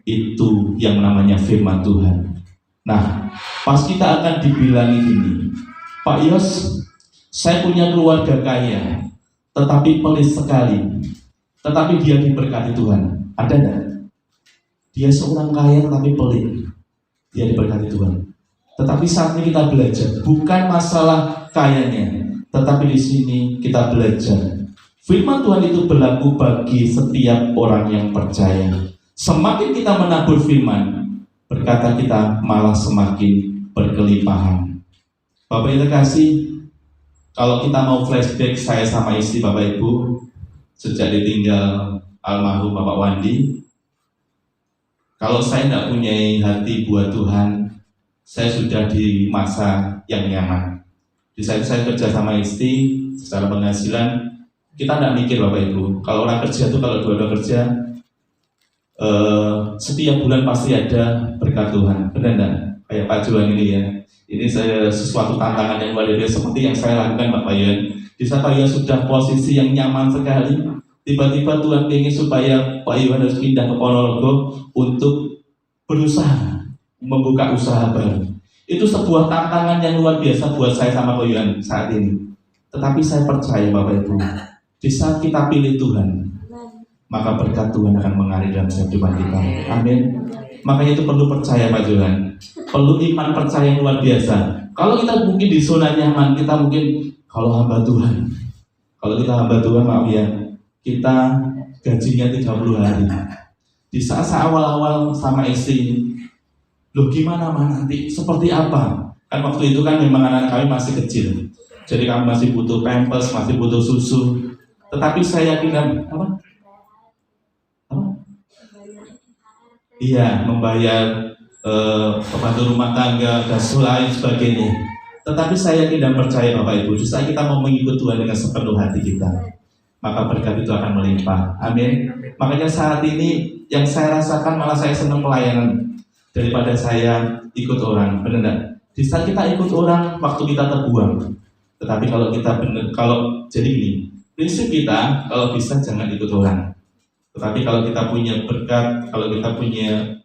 Itu yang namanya firman Tuhan. Nah, pas kita akan dibilangi ini, Pak Yos, saya punya keluarga kaya, tetapi pelit sekali, tetapi dia diberkati Tuhan. Ada enggak? Dia seorang kaya tetapi pelit, dia diberkati Tuhan. Tetapi saat ini kita belajar, bukan masalah kayanya, tetapi di sini kita belajar. Firman Tuhan itu berlaku bagi setiap orang yang percaya. Semakin kita menabur firman, berkata kita malah semakin berkelimpahan. Bapak Ibu kasih, kalau kita mau flashback saya sama istri Bapak Ibu, sejak ditinggal almarhum Bapak Wandi, kalau saya tidak punya hati buat Tuhan, saya sudah di masa yang nyaman. Di saat saya kerja sama istri, secara penghasilan, kita tidak mikir Bapak Ibu. Kalau orang kerja itu, kalau dua-dua kerja, setiap bulan pasti ada berkat Tuhan. Benar enggak? Kayak Pak Juan ini ya. Ini saya sesuatu tantangan yang luar biasa seperti yang saya lakukan Pak Yan. Di saat Pak Yan sudah posisi yang nyaman sekali, tiba-tiba Tuhan ingin supaya Pak Yan harus pindah ke Ponorogo untuk berusaha membuka usaha baru. Itu sebuah tantangan yang luar biasa buat saya sama Pak Yan saat ini. Tetapi saya percaya Bapak Ibu, Di saat kita pilih Tuhan, maka berkat Tuhan akan mengalir dalam kehidupan kita. Amin. Makanya itu perlu percaya Pak Johan, perlu iman percaya yang luar biasa. Kalau kita mungkin di zona nyaman, kita mungkin kalau hamba Tuhan, kalau kita hamba Tuhan, maaf ya, kita gajinya 30 hari. Di saat awal-awal sama istri, loh gimana nanti, seperti apa? Kan waktu itu kan memang anak kami masih kecil, jadi kami masih butuh pampers, masih butuh susu. Tetapi saya yakin apa? Iya, membayar pembantu rumah tangga dan lain sebagainya. Tetapi saya yakin dan percaya Bapak Ibu, jika kita mau mengikut Tuhan dengan sepenuh hati kita, maka berkat itu akan melimpah. Amin. Makanya saat ini yang saya rasakan malah saya senang pelayanan daripada saya ikut orang. Benar enggak? Di saat kita ikut orang, waktu kita terbuang. Tetapi kalau kita benar, kalau jadi ini prinsip kita, kalau bisa jangan ikut orang. Tetapi kalau kita punya berkat, kalau kita punya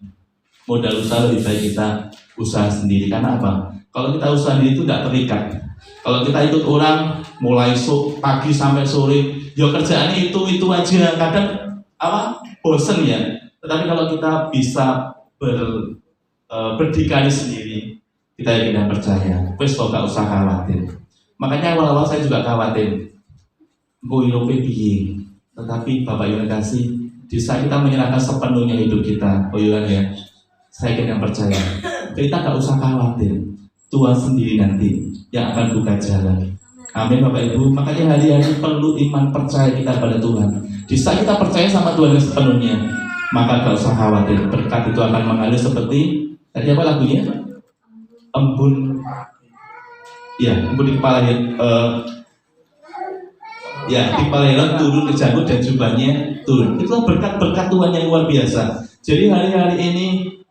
modal usaha, lebih baik kita usaha sendiri. Karena apa? Kalau kita usaha sendiri itu tidak terikat. Kalau kita ikut orang, mulai pagi sampai sore, ya kerjaannya itu aja. Kadang bosen ya. Tetapi kalau kita bisa berdikari sendiri, kita yakin dan percaya, wes kok gak usah khawatir. Makanya awal-awal saya juga khawatir, tetapi Bapak Yohan kasih, di saat kita menyerahkan sepenuhnya hidup kita, Yohan ya, saya yakin dan percaya, kita gak usah khawatir, Tuhan sendiri nanti yang akan buka jalan. Amin Bapak Ibu. Makanya hari-hari perlu iman percaya kita pada Tuhan. Di saat kita percaya sama Tuhan sepenuhnya, maka gak usah khawatir, berkat itu akan mengalir seperti tadi apa lagunya? Embun, ya embun di kepala ya di kepala Heron turun ke janggut dan jubahnya turun. Itulah berkat-berkat Tuhan yang luar biasa. Jadi hari-hari ini,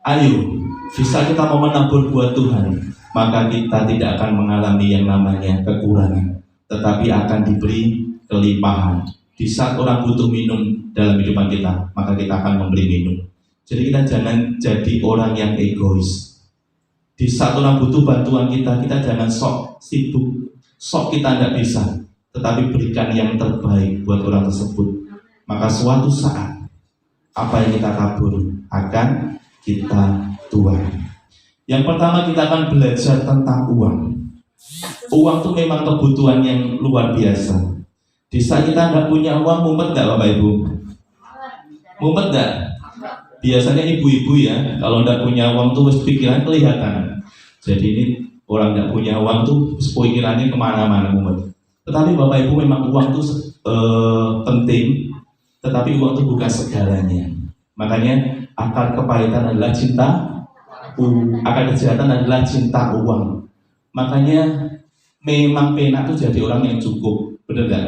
ayo, bisa kita mau menabur buat Tuhan, maka kita tidak akan mengalami yang namanya kekurangan, tetapi akan diberi kelimpahan. Di saat orang butuh minum dalam kehidupan kita, maka kita akan memberi minum. Jadi kita jangan jadi orang yang egois. Di saat orang butuh bantuan kita jangan sok sibuk, sok kita tidak bisa, tetapi berikan yang terbaik buat orang tersebut. Maka suatu saat, apa yang kita tabur akan kita tuai. Yang pertama kita akan belajar tentang uang. Uang itu memang kebutuhan yang luar biasa. Di saat kita nggak punya uang, mumet nggak Bapak Ibu? Mumet nggak? Biasanya ibu-ibu ya, kalau nggak punya uang tuh pikiran kelihatan. Jadi ini orang nggak punya uang tuh pikirannya kemana-mana mumet. Tetapi Bapak Ibu memang uang tuh penting, tetapi uang itu bukan segalanya. Makanya akar kepahitan adalah cinta, akar kejahatan adalah cinta uang. Makanya memang penak tuh jadi orang yang cukup, bener nggak?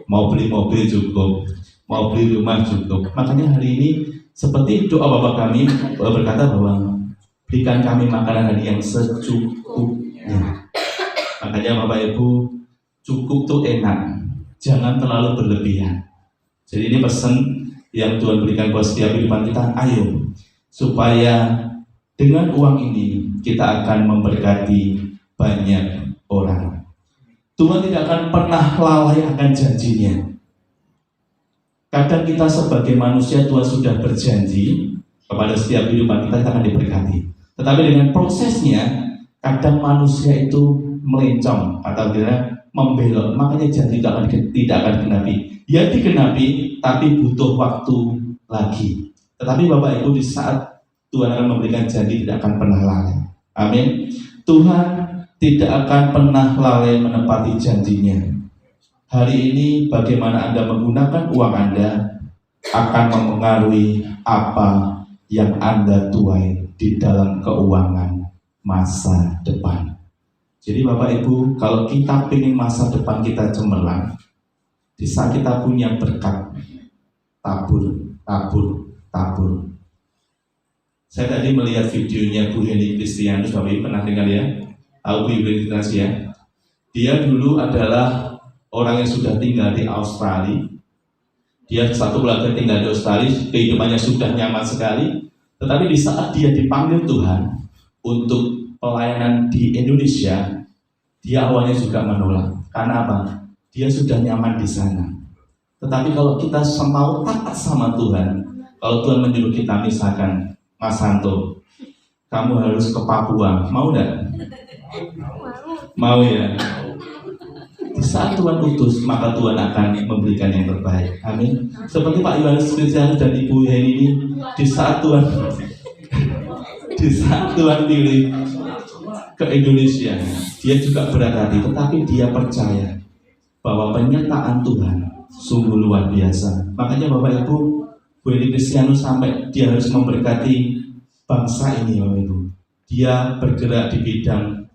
Mau beli mobil cukup, mau beli rumah cukup. Makanya hari ini seperti doa Bapak kami berkata bahwa berikan kami makanan hari yang secukupnya. Makanya Bapak Ibu, cukup tuh enak, jangan terlalu berlebihan. Jadi ini pesan yang Tuhan berikan buat setiap kehidupan kita. Ayo, supaya dengan uang ini kita akan memberkati banyak orang. Tuhan tidak akan pernah lalai akan janjinya. Kadang kita sebagai manusia, Tuhan sudah berjanji kepada setiap kehidupan kita akan diberkati. Tetapi dengan prosesnya, kadang manusia itu melencong atau membelok. Makanya janji tidak akan digenapi. Ya digenapi, tapi butuh waktu lagi. Tetapi Bapak Ibu, di saat Tuhan akan memberikan janji, tidak akan pernah lalai. Amin. Tuhan tidak akan pernah lalai menepati janjinya. Hari ini bagaimana Anda menggunakan uang Anda akan mempengaruhi apa yang Anda tuai di dalam keuangan masa depan. Jadi Bapak Ibu, kalau kita ingin masa depan kita cemerlang, di saat kita punya berkat, tabur. Saya tadi melihat videonya Bu Heni Kristianus, Bapak Ibu pernah dengar ya? Tahu Bu Heni Kristianus ya? Dia dulu adalah orang yang sudah tinggal di Australia. Dia satu keluarga tinggal di Australia, kehidupannya sudah nyaman sekali. Tetapi di saat dia dipanggil Tuhan untuk pelayanan di Indonesia, dia awalnya juga menolak. Karena apa? Dia sudah nyaman di sana. Tetapi kalau kita mau taat sama Tuhan, kalau Tuhan menyuruh kita misalkan, Mas Santo, kamu harus ke Papua, mau enggak? Mau ya? Di saat Tuhan utus, maka Tuhan akan memberikan yang terbaik. Amin. Seperti Pak Yohanes Kristianus dan Ibu Heni ini, di saat Tuhan pilih ke Indonesia, dia juga berat hati, tetapi dia percaya bahwa penyertaan Tuhan sungguh luar biasa. Makanya Bapak Ibu, Bu Heni Kristianus sampai dia harus memberkati bangsa ini, Bapak Ibu. Dia bergerak di bidang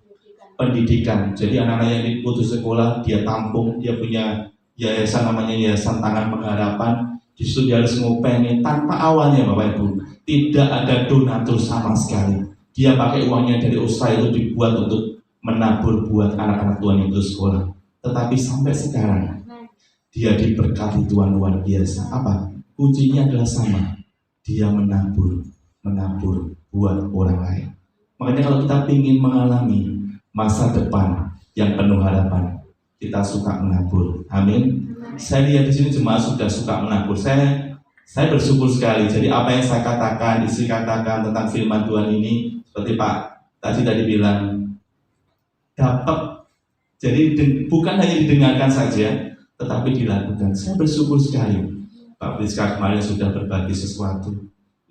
pendidikan. Jadi anak-anak yang putus sekolah dia tampung, dia punya yayasan namanya Yayasan Tangan Pengharapan. Di situ dia harus ngopeni tanpa awalnya Bapak Ibu, tidak ada donatur sama sekali. Dia pakai uangnya dari usaha itu dibuat untuk menabur buat anak-anak Tuhan yang putus sekolah. Tetapi sampai sekarang dia diberkati Tuhan luar biasa. Apa? Kuncinya adalah sama. Dia menabur buat orang lain. Makanya kalau kita ingin mengalami masa depan yang penuh harapan, kita suka menabur. Amin. Saya lihat di sini jemaat sudah suka menabur. Saya bersyukur sekali. Jadi apa yang saya katakan, istri katakan tentang firman Tuhan ini, seperti Pak tadi bilang, dapat. Jadi bukan hanya didengarkan saja, tetapi dilakukan. Saya bersyukur sekali. Pak Priska kemarin sudah berbagi sesuatu.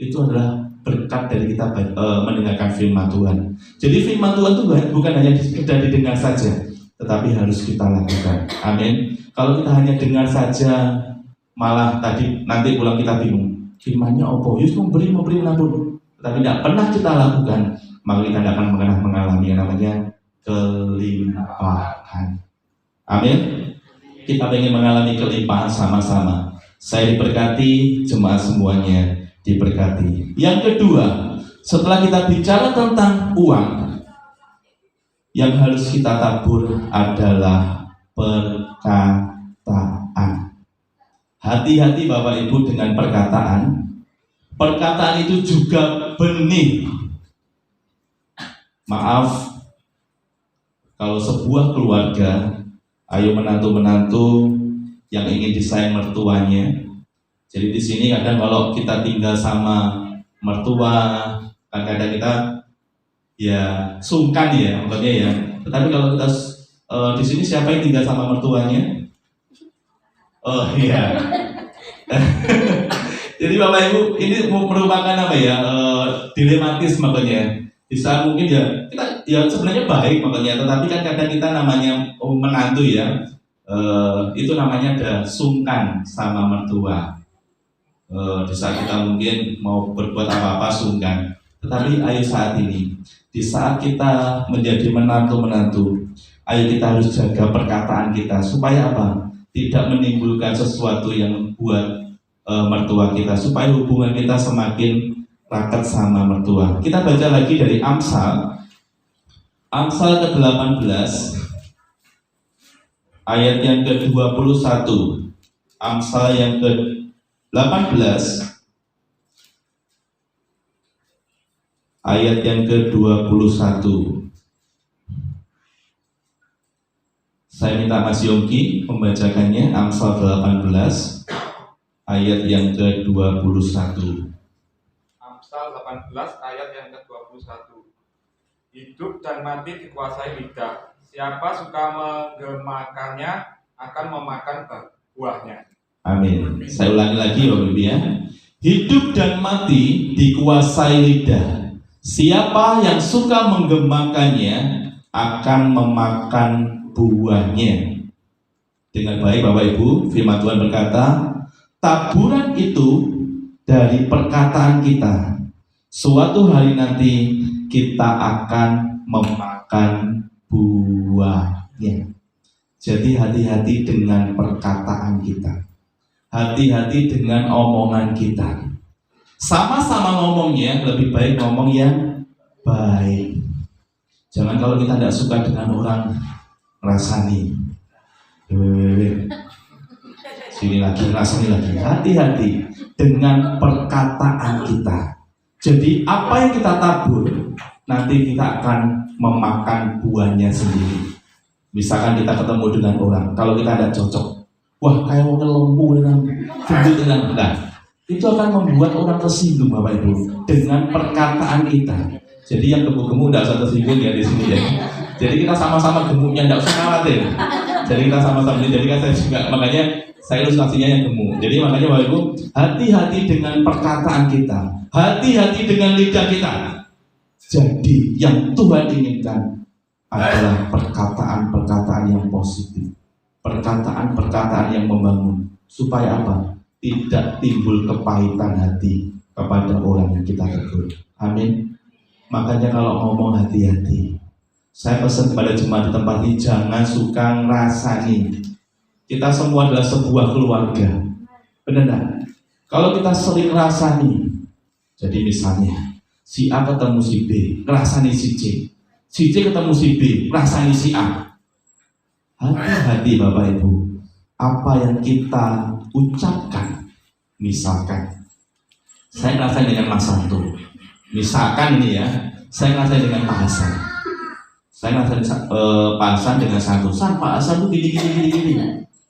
Itu adalah berkat dari kita mendengarkan firman Tuhan. Jadi firman Tuhan itu bukan hanya sekedar didengar saja, tetapi harus kita lakukan. Amin. Kalau kita hanya dengar saja, malah nanti pulang kita bingung. Firmannya opo? Yus memberi menabur. Tetapi tidak pernah kita lakukan, maka kita tidak akan pernah mengalami yang namanya kelimpahan. Amin. Kita ingin mengalami kelimpahan sama-sama. Saya diberkati, jemaat semuanya diberkati. Yang kedua, setelah kita bicara tentang uang, yang harus kita tabur adalah perkataan. Hati-hati Bapak Ibu dengan perkataan. Perkataan itu juga benih. Maaf, kalau sebuah keluarga, ayo menantu-menantu yang ingin disayang mertuanya. Jadi di sini kadang kalau kita tinggal sama mertua, kadang-kadang kita ya sungkan ya, maksudnya ya. Tetapi kalau kita di sini siapa yang tinggal sama mertuanya? Oh iya. Jadi Bapak Ibu, ini merupakan apa ya? Dilematis makanya. Bisa mungkin kita sebenarnya baik makanya, tetapi kan kadang kita namanya menantu ya. Itu namanya ada sungkan sama mertua. Di saat kita mungkin mau berbuat apa-apa sungkan. Tetapi ayo saat ini, di saat kita menjadi menantu-menantu, ayo kita harus jaga perkataan kita supaya apa? Tidak menimbulkan sesuatu yang buat mertua kita, supaya hubungan kita semakin raket sama mertua. Kita baca lagi dari Amsal ke-18 ayat yang ke-21. Amsal yang ke-18 ayat yang ke-21. Saya minta Mas Yongki membacakannya. Amsal 18 ayat yang ke-21. Amsal 18 ayat yang ke-21. Hidup dan mati dikuasai lidah. Siapa suka menggemakannya akan memakan buahnya. Amin. Saya ulangi lagi Bapak Ibu ya. Hidup dan mati dikuasai lidah. Siapa yang suka menggemakannya akan memakan buahnya. Dengan baik Bapak Ibu, firman Tuhan berkata, taburan itu dari perkataan kita. Suatu hari nanti kita akan memakan buahnya. Jadi hati-hati dengan perkataan kita. Hati-hati dengan omongan kita. Sama-sama ngomongnya, lebih baik ngomong yang baik. Jangan kalau kita tidak suka dengan orang, rasani. Sini lagi, rasani lagi. Hati-hati dengan perkataan kita. Jadi apa yang kita tabur, nanti kita akan memakan buahnya sendiri. Misalkan kita ketemu dengan orang, kalau kita tidak cocok, wah kayak mau lembu dengan gendut dengan benar. Itu akan membuat orang tersinggung Bapak Ibu dengan perkataan kita. Jadi yang gemuk-gemuk tidak usah tersinggung ya di sini ya. Jadi kita sama-sama gemuknya, tidak usah khawatir. Jadi kita sama-sama. Jadi kan saya juga makanya saya ilustrasinya yang gemuk. Jadi makanya Bapak Ibu, hati-hati dengan perkataan kita, hati-hati dengan lidah kita. Jadi yang Tuhan inginkan adalah perkataan-perkataan yang positif, perkataan-perkataan yang membangun, supaya apa? Tidak timbul kepahitan hati kepada orang yang kita tegur. Amin. Makanya kalau ngomong hati-hati. Saya pesan kepada jemaat di tempat ini, jangan suka ngerasani. Kita semua adalah sebuah keluarga. Benar tak? Kalau kita sering ngerasani, jadi misalnya si A ketemu si B, ngerasani si C, si C ketemu si B, ngerasani si A. Hati-hati Bapak Ibu, apa yang kita ucapkan. Misalkan saya ngerasain dengan Mas Santo, misalkan ini ya, saya ngerasain dengan Pak Hasan. Saya ngerasain Pak Hasan dengan Santo. Pak Hasan tuh gini.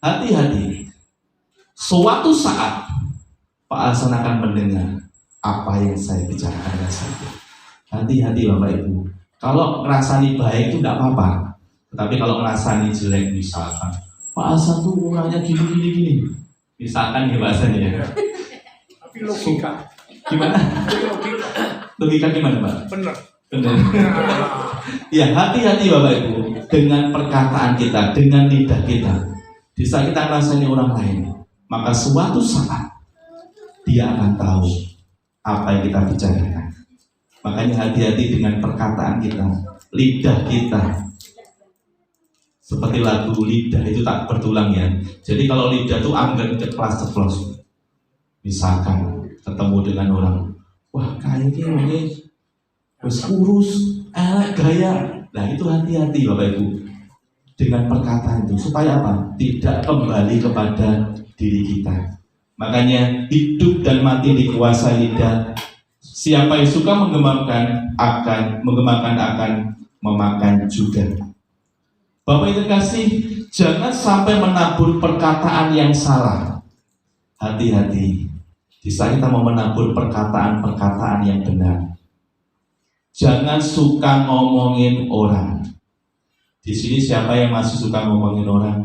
Hati-hati. Suatu saat Pak Hasan akan mendengar apa yang saya bicarakan dengan Santo. Hati-hati Bapak Ibu. Kalau ngerasani baik itu tidak apa-apa. Tetapi kalau ngerasani jelek, misalkan Pak Hasan tuh orangnya gini. Misalkan ya bahasanya ya. Tapi logika. Gimana? Logika gimana Pak? Benar. Ya hati-hati Bapak Ibu dengan perkataan kita, dengan lidah kita. Di saat kita ngerasani orang lain, maka suatu saat dia akan tahu apa yang kita bicarakan. Makanya hati-hati dengan perkataan kita, lidah kita. Seperti lagu lidah itu tak bertulang ya. Jadi kalau lidah itu anggar ceplas-ceplos. Misalkan ketemu dengan orang, wah kayaknya ini kurus, elek gaya. Nah itu hati-hati Bapak Ibu dengan perkataan itu, supaya apa? Tidak kembali kepada diri kita. Makanya hidup dan mati dikuasai lidah. Siapa yang suka menggemangkan akan memakan juga. Bapak Ibu kasih, jangan sampai menabur perkataan yang salah. Hati-hati. Di saat kita mau menabur perkataan-perkataan yang benar. Jangan suka ngomongin orang. Di sini siapa yang masih suka ngomongin orang?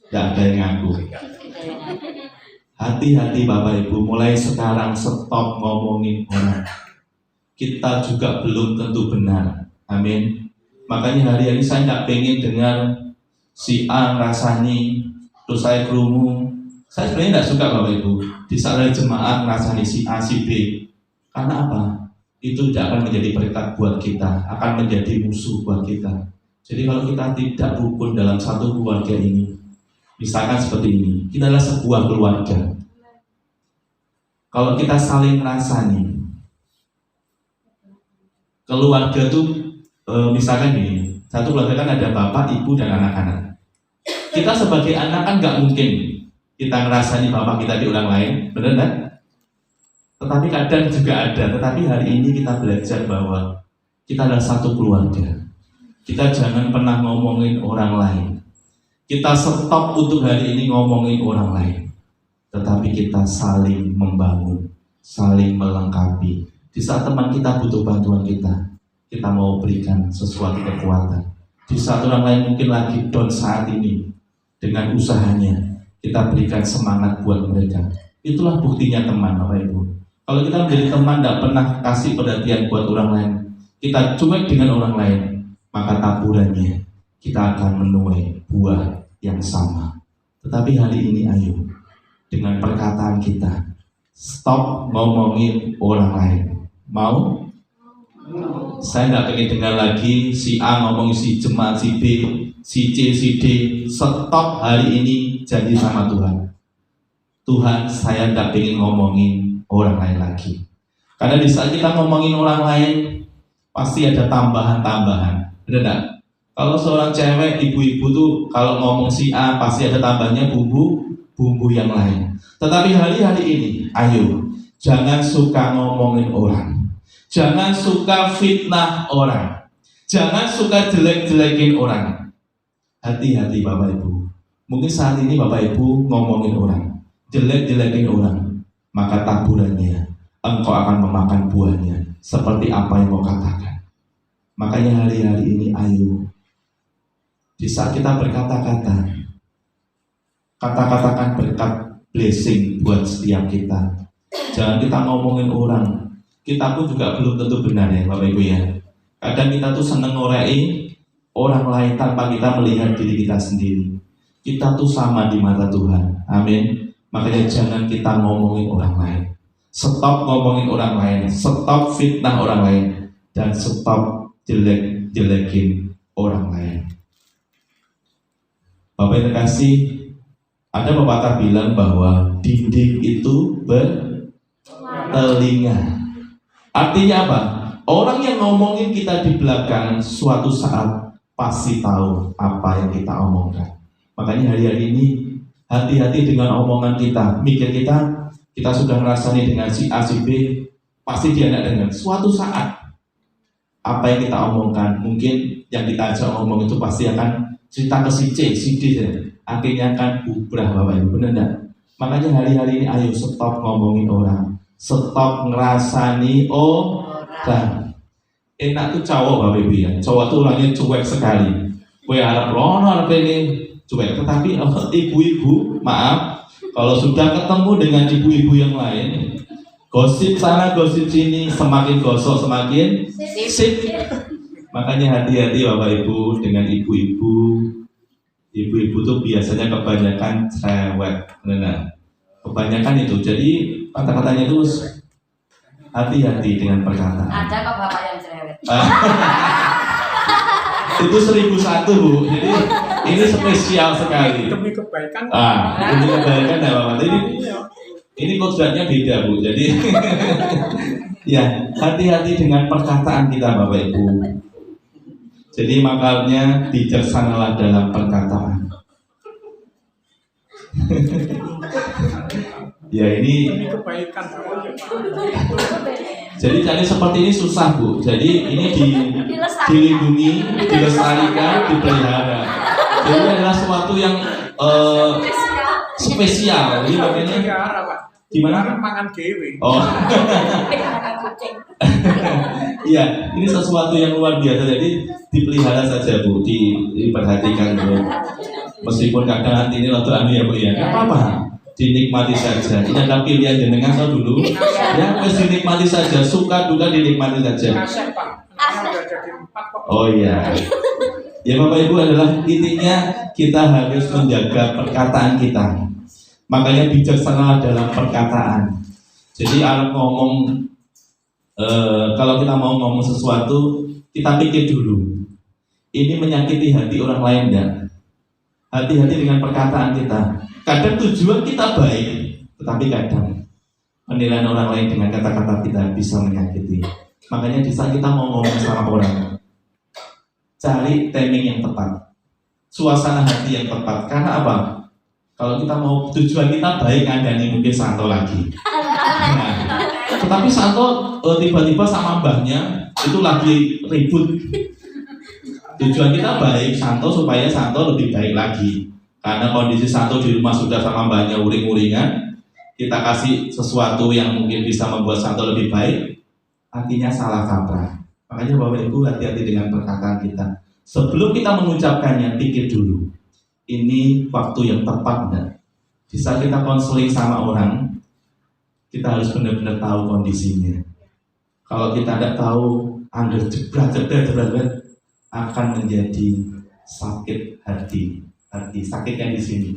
Tidak ada yang ngaku. Hati-hati Bapak Ibu, mulai sekarang stop ngomongin orang. Kita juga belum tentu benar. Amin. Makanya hari-hari saya tidak pengen dengar si A ngerasani, terus saya kerungu. Saya sebenarnya tidak suka Bapak Ibu di saat ada jemaat ngerasani si A, si B. Karena apa? Itu tidak akan menjadi berkat buat kita, akan menjadi musuh buat kita. Jadi kalau kita tidak rukun dalam satu keluarga ini, misalkan seperti ini, kita adalah sebuah keluarga. Kalau kita saling ngerasani, keluarga itu misalkan gini, satu keluarga kan ada bapak, ibu, dan anak-anak. Kita sebagai anak kan nggak mungkin kita ngerasani bapak kita di orang lain, benar kan? Tetapi kadang juga ada. Tetapi hari ini kita belajar bahwa kita adalah satu keluarga. Kita jangan pernah ngomongin orang lain. Kita stop untuk hari ini ngomongin orang lain. Tetapi kita saling membangun, saling melengkapi. Di saat teman kita butuh bantuan kita mau berikan sesuatu kekuatan. Di saat orang lain mungkin lagi down saat ini, dengan usahanya, kita berikan semangat buat mereka. Itulah buktinya teman, Bapak Ibu. Kalau kita menjadi teman tidak pernah kasih perhatian buat orang lain, kita cuek dengan orang lain, maka taburannya kita akan menuai buah yang sama. Tetapi hari ini ayo, dengan perkataan kita, stop ngomongin orang lain. Mau? Saya nggak pengen dengar lagi si A ngomong si jemaat, si B, si C, si D. Stop hari ini, janji sama Tuhan. Tuhan, saya nggak pengen ngomongin orang lain lagi. Karena di saat kita ngomongin orang lain, pasti ada tambahan-tambahan. Benar nggak? Kalau seorang cewek, ibu-ibu tuh kalau ngomong si A, pasti ada tambahnya bumbu yang lain. Tetapi hari-hari ini, ayo, jangan suka ngomongin orang. Jangan suka fitnah orang. Jangan suka jelek-jelekin orang. Hati-hati Bapak Ibu. Mungkin saat ini Bapak Ibu ngomongin orang, jelek-jelekin orang, maka taburannya engkau akan memakan buahnya seperti apa yang kau katakan. Makanya hari-hari ini ayo, di saat kita berkata-kata, kata-katakan berkat blessing buat setiap kita. Jangan kita ngomongin orang, kita pun juga belum tentu benar ya Bapak Ibu ya. Kadang kita tuh seneng ngorei orang lain tanpa kita melihat diri kita sendiri. Kita tuh sama di mata Tuhan. Amin. Makanya jangan kita ngomongin orang lain. Stop ngomongin orang lain, stop fitnah orang lain, dan stop jelek-jelekin orang lain. Bapak yang terkasih, ada pepatah bilang bahwa dinding itu bertelinga. Artinya apa? Orang yang ngomongin kita di belakang suatu saat pasti tahu apa yang kita omongkan. Makanya hari-hari ini hati-hati dengan omongan kita. Mikir kita sudah ngerasani dengan si A, si B, pasti dia tidak dengar. Suatu saat apa yang kita omongkan, mungkin yang kita ajak ngomong itu pasti akan cerita ke si C, si D, akhirnya akan bubrah Bapak Ibu, benar enggak? Makanya hari-hari ini ayo stop ngomongin orang, stop ngerasani orang. Enak tuh cowok Bapak Ibu ya, cowok tuh orangnya cuek sekali. Gue harap lono harap ini cuek, tetapi ibu-ibu, maaf, kalau sudah ketemu dengan ibu-ibu yang lain, gosip sana gosip sini, semakin gosok semakin sip. Makanya hati-hati Bapak Ibu dengan ibu-ibu. Ibu-ibu tuh biasanya kebanyakan cewek, benar. Kebanyakan itu. Jadi kata-katanya itu hati-hati dengan perkataan. Ada kok bapak yang cerewet. Itu 1001 Bu. Jadi ini spesial sekali. Demi kebaikan. Demi kebaikan ya Bapak. Jadi ini kodratnya beda Bu. Jadi ya hati-hati dengan perkataan kita Bapak Ibu. Jadi makanya bijaksanalah dalam perkataan. Ya ini. Demi kebaikan. Jadi seperti ini susah Bu. Jadi ini dilindungi, dilestarikan, dipelihara. Jadi adalah sesuatu yang spesial. Jadi makanya gimana? Mangan dewe. Oh. Iya, ini sesuatu yang luar biasa. Jadi dipelihara saja Bu, diperhatikan Bu. Meskipun kadang hati ini waktu anu ya Bu ya, nggak apa-apa. Dinikmati saja. Ini adalah pilihan jenengan tahu dulu. Ya, wes dinikmati saja. Suka duka dinikmati saja. Asep Pak. Udah jadi 4 kok. Oh iya. Ya Bapak Ibu adalah intinya kita harus menjaga perkataan kita. Makanya bijaksana dalam perkataan. Jadi ngomong kalau kita mau ngomong sesuatu, kita pikir dulu. Ini menyakiti hati orang lain enggak? Hati-hati dengan perkataan kita. Kadang tujuan kita baik, tetapi kadang penilaian orang lain dengan kata-kata kita bisa menyakiti. Makanya di saat kita mau ngomong sama orang, cari timing yang tepat, suasana hati yang tepat. Karena apa? Kalau kita mau tujuan kita baik, ngandani mungkin Santo lagi. Nah, tetapi Santo tiba-tiba sama mbahnya itu lagi ribut. Tujuan kita baik, Santo supaya Santo lebih baik lagi. Karena kondisi Santo di rumah sudah sama mbahnya uring-uringan, kita kasih sesuatu yang mungkin bisa membuat Santo lebih baik, artinya salah kaprah. Makanya Bapak Ibu hati-hati dengan perkataan kita. Sebelum kita mengucapkannya, pikir dulu. Ini waktu yang tepat enggak? Di saat kita konseling sama orang, kita harus benar-benar tahu kondisinya. Kalau kita tidak tahu, Anda jebret akan menjadi sakit hati. Sakitnya di sini.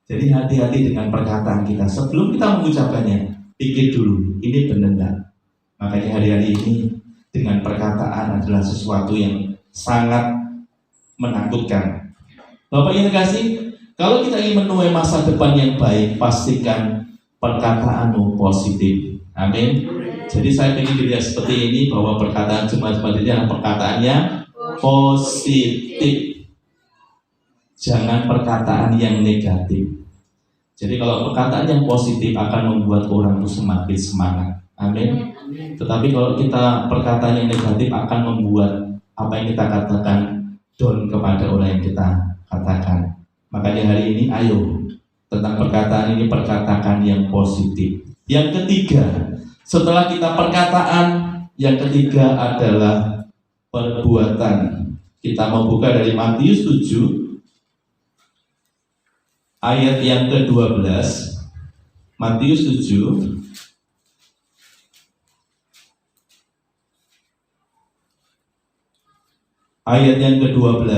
Jadi hati-hati dengan perkataan kita. Sebelum kita mengucapkannya, pikir dulu, ini benar enggak? Makanya hari-hari ini dengan perkataan adalah sesuatu yang sangat menakutkan. Bapak yang terkasih, kalau kita ingin menuai masa depan yang baik, pastikan perkataanmu positif. Amin. Jadi saya ingin dilihat seperti ini, bahwa perkataan jemaat-jemaat ini adalah perkataannya positif. Jangan perkataan yang negatif. Jadi kalau perkataan yang positif akan membuat orang itu semakin semangat. Amin. Tetapi kalau kita perkataan yang negatif akan membuat apa yang kita katakan down kepada orang yang kita katakan. Makanya hari ini ayo tentang perkataan ini perkatakan yang positif. Yang ketiga, setelah kita perkataan, yang ketiga adalah perbuatan. Kita membuka dari Matius 7 ayat yang ke-12. Matius 7 ayat yang ke-12.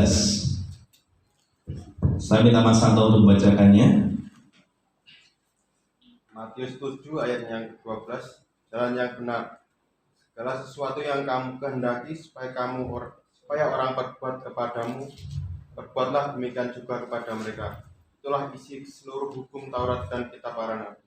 Saya minta Mas Santo untuk membacakannya. Matius 7 ayat yang ke-12, jalan yang benar. Segala sesuatu yang kamu kehendaki supaya orang berbuat kepadamu, berbuatlah demikian juga kepada mereka. Itulah isi seluruh hukum Taurat dan kitab para nabi.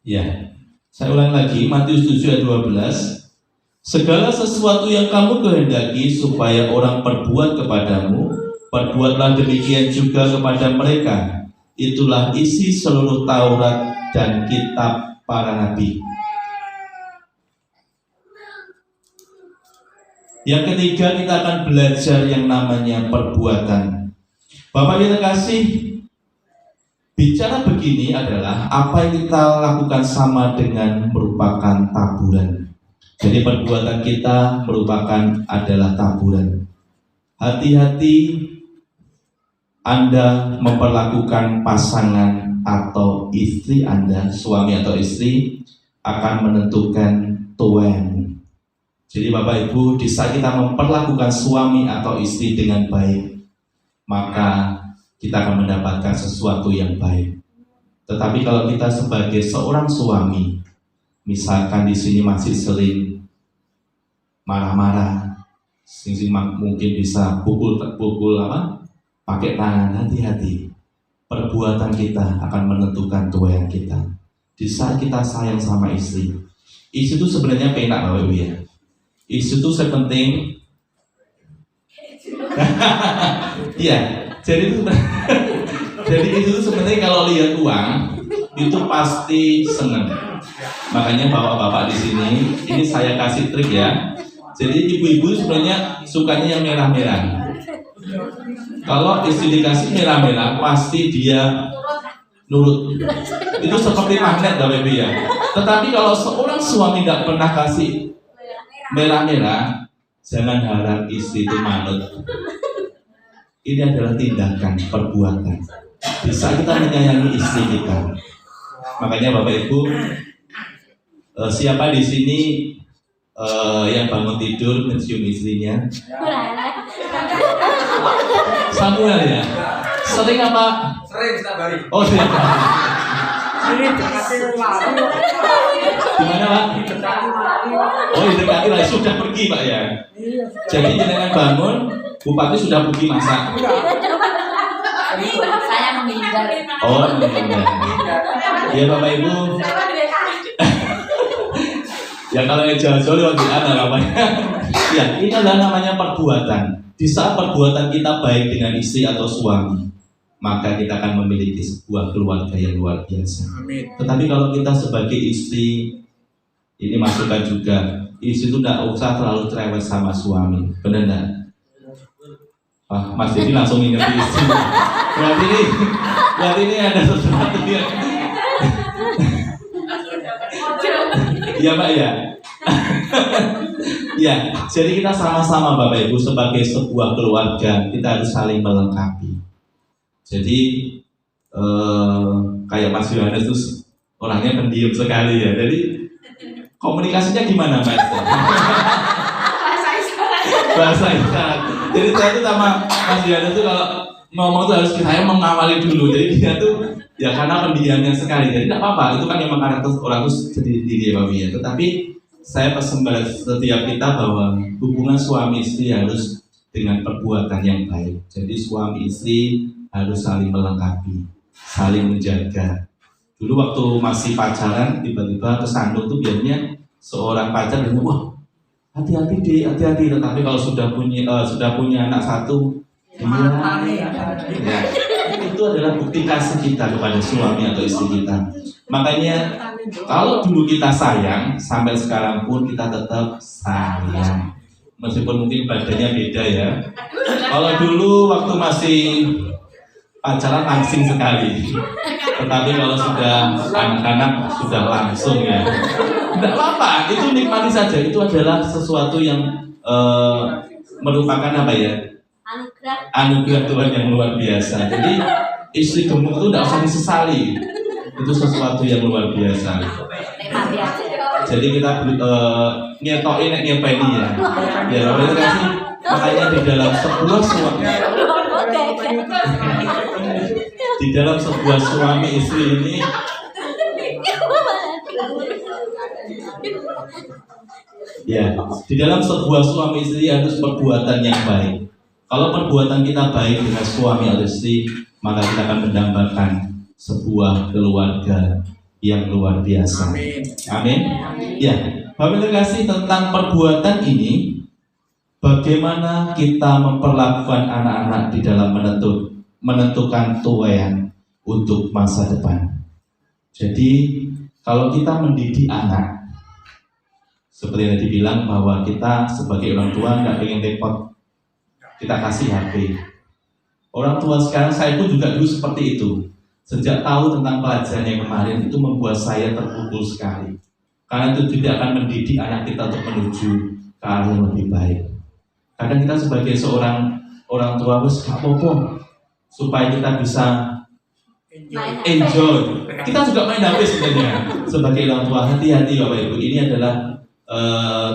Ya, saya ulang lagi, Matius 7 ayat 12. Segala sesuatu yang kamu kehendaki supaya orang perbuat kepadamu, perbuatlah demikian juga kepada mereka. Itulah isi seluruh Taurat dan kitab para nabi. Yang ketiga, kita akan belajar yang namanya perbuatan. Bapak yang terkasih, bicara begini adalah apa yang kita lakukan sama dengan merupakan taburan. Jadi perbuatan kita merupakan adalah taburan. Hati-hati Anda memperlakukan pasangan atau istri Anda, suami atau istri, akan menentukan tuan. Jadi Bapak Ibu, di saat kita memperlakukan suami atau istri dengan baik, maka kita akan mendapatkan sesuatu yang baik. Tetapi kalau kita sebagai seorang suami, misalkan di sini masih sering marah-marah, mungkin bisa pukul pakai tangan, hati-hati. Perbuatan kita akan menentukan tuan kita. Di saat kita sayang sama istri itu sebenarnya penak Bapak Ibu ya. Itu sepenting. Iya, jadi itu sebenarnya kalau lihat uang itu pasti seneng. Makanya bapak-bapak di sini, ini saya kasih trik ya. Jadi ibu-ibu sebenarnya sukanya yang merah-merah. Kalau istri dikasih merah-merah, pasti dia nurut. Itu seperti magnet Bapak Ibu ya. Tetapi kalau seorang suami tidak pernah kasih merah-merah, jangan harap istri itu manut. Ini adalah tindakan, perbuatan. Bisa kita menyayangi istri kita. Makanya Bapak Ibu, siapa di sini yang bangun tidur mencium istrinya? Samuel ya? Sering apa? Sering setiap hari. Oh sering. Ini dekati lari. Gimana Pak? Dekati lari. Oh didekati lagi, sudah pergi Pak ya? Iya. Jadi jenengan bangun, Bupati sudah pergi masak. Saya menghindar. Oh menghindar. Ya Bapak Ibu. Ya kalau yang jalan-jalan waktu ada namanya. Ya ini adalah namanya perbuatan. Di saat perbuatan kita baik dengan istri atau suami, maka kita akan memiliki sebuah keluarga yang luar biasa. Amin. Tetapi kalau kita sebagai istri, ini masukan juga, istri itu tidak usah terlalu cerewet sama suami, benar enggak? Wah, Mas Didi langsung ngerti istri. Berarti ini ada sesuatu yang iya Pak ya. Ya, jadi kita sama-sama Bapak Ibu sebagai sebuah keluarga kita harus saling melengkapi. Jadi kayak Mas Yohanes itu orangnya pendiam sekali ya. Jadi komunikasinya gimana Mas? Bahasa isyarat. Jadi saya itu sama Mas Yohanes itu kalau ngomong tuh harus saya mengawali dulu. Jadi dia tuh ya karena pendiamnya sekali. Jadi tidak apa-apa. Itu kan memang karakter orang itu sendiri ya Bapak ya. Tetapi saya pesan pada setiap kita bahwa hubungan suami istri harus dengan perbuatan yang baik. Jadi suami istri harus saling melengkapi, saling menjaga. Dulu waktu masih pacaran, tiba-tiba kesandung tuh biasanya seorang pacar bilang, wah hati-hati deh, hati-hati. Tetapi kalau sudah punya anak satu, ya, itu adalah bukti kasih kita kepada suami atau istri kita. Makanya kalau dulu kita sayang, sampai sekarang pun kita tetap sayang. Meskipun mungkin badannya beda ya. Kalau dulu waktu masih pacaran langsing sekali. Tetapi kalau sudah anak-anak sudah langsung ya. Tidak apa-apa, itu nikmati saja. Itu adalah sesuatu yang merupakan apa ya? Anugerah Tuhan yang luar biasa. Jadi istri gemuk itu tidak usah disesali. Itu sesuatu yang luar biasa. Jadi kita nyetokin nyepeni ya. Ya, itu kasih makanya di dalam sebuah suami. Di dalam sebuah suami istri ini ya, di dalam sebuah suami istri harus perbuatan yang baik. Kalau perbuatan kita baik dengan suami atau istri, maka kita akan mendambakan sebuah keluarga yang luar biasa. Amin. Ya, Bapak terkasih, tentang perbuatan ini, bagaimana kita memperlakukan anak-anak di dalam menentukan tuayan untuk masa depan. Jadi kalau kita mendidik anak, seperti yang dibilang bahwa kita sebagai orang tua nggak pengen repot, kita kasih HP. Orang tua sekarang, saya pun juga dulu seperti itu. Sejak tahu tentang pelajaran yang kemarin, itu membuat saya terpukul sekali. Karena itu tidak akan mendidik anak kita untuk menuju ke arah yang lebih baik. Kadang kita sebagai seorang orang tua harus gak apa-apa, supaya kita bisa enjoy. Kita juga main HP sebenarnya. Sebagai orang tua, hati-hati Bapak Ibu. Ini adalah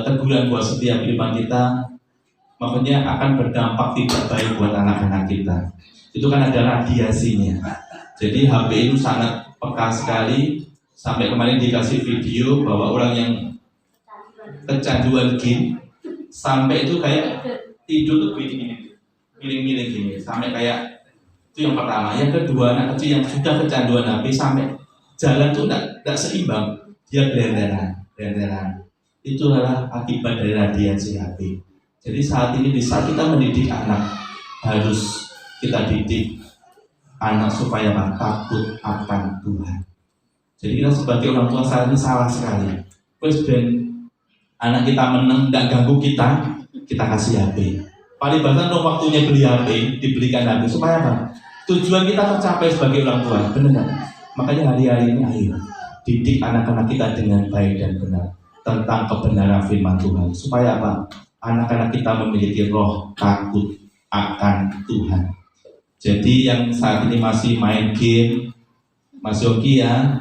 teguran buat setiap kehidupan kita. Makanya akan berdampak tidak baik buat anak-anak kita. Itu kan ada radiasinya. Jadi HP itu sangat peka sekali. Sampai kemarin dikasih video bahwa orang yang kecanduan game sampai itu kayak tidur tuh miring-miring gini, sampai kayak itu yang pertama. Yang kedua, anak kecil yang sudah kecanduan HP sampai jalan tuh tidak seimbang, dia berenderan. Itu adalah akibat dari radiasi HP. Jadi saat ini di saat kita mendidik anak, harus kita didik anak supaya takut akan Tuhan. Jadi kita sebagai orang tua saat ini salah sekali. Terus ben anak kita menang, nggak ganggu kita kasih HP. Paling bahkan dong waktunya beli HP, dibelikan HP supaya apa? Tujuan kita tercapai sebagai orang tua, benar? Makanya hari-hari ini ayo didik anak-anak kita dengan baik dan benar tentang kebenaran firman Tuhan. Supaya apa? Anak-anak kita memiliki roh takut akan Tuhan. Jadi yang saat ini masih main game, Mas Yogi ya,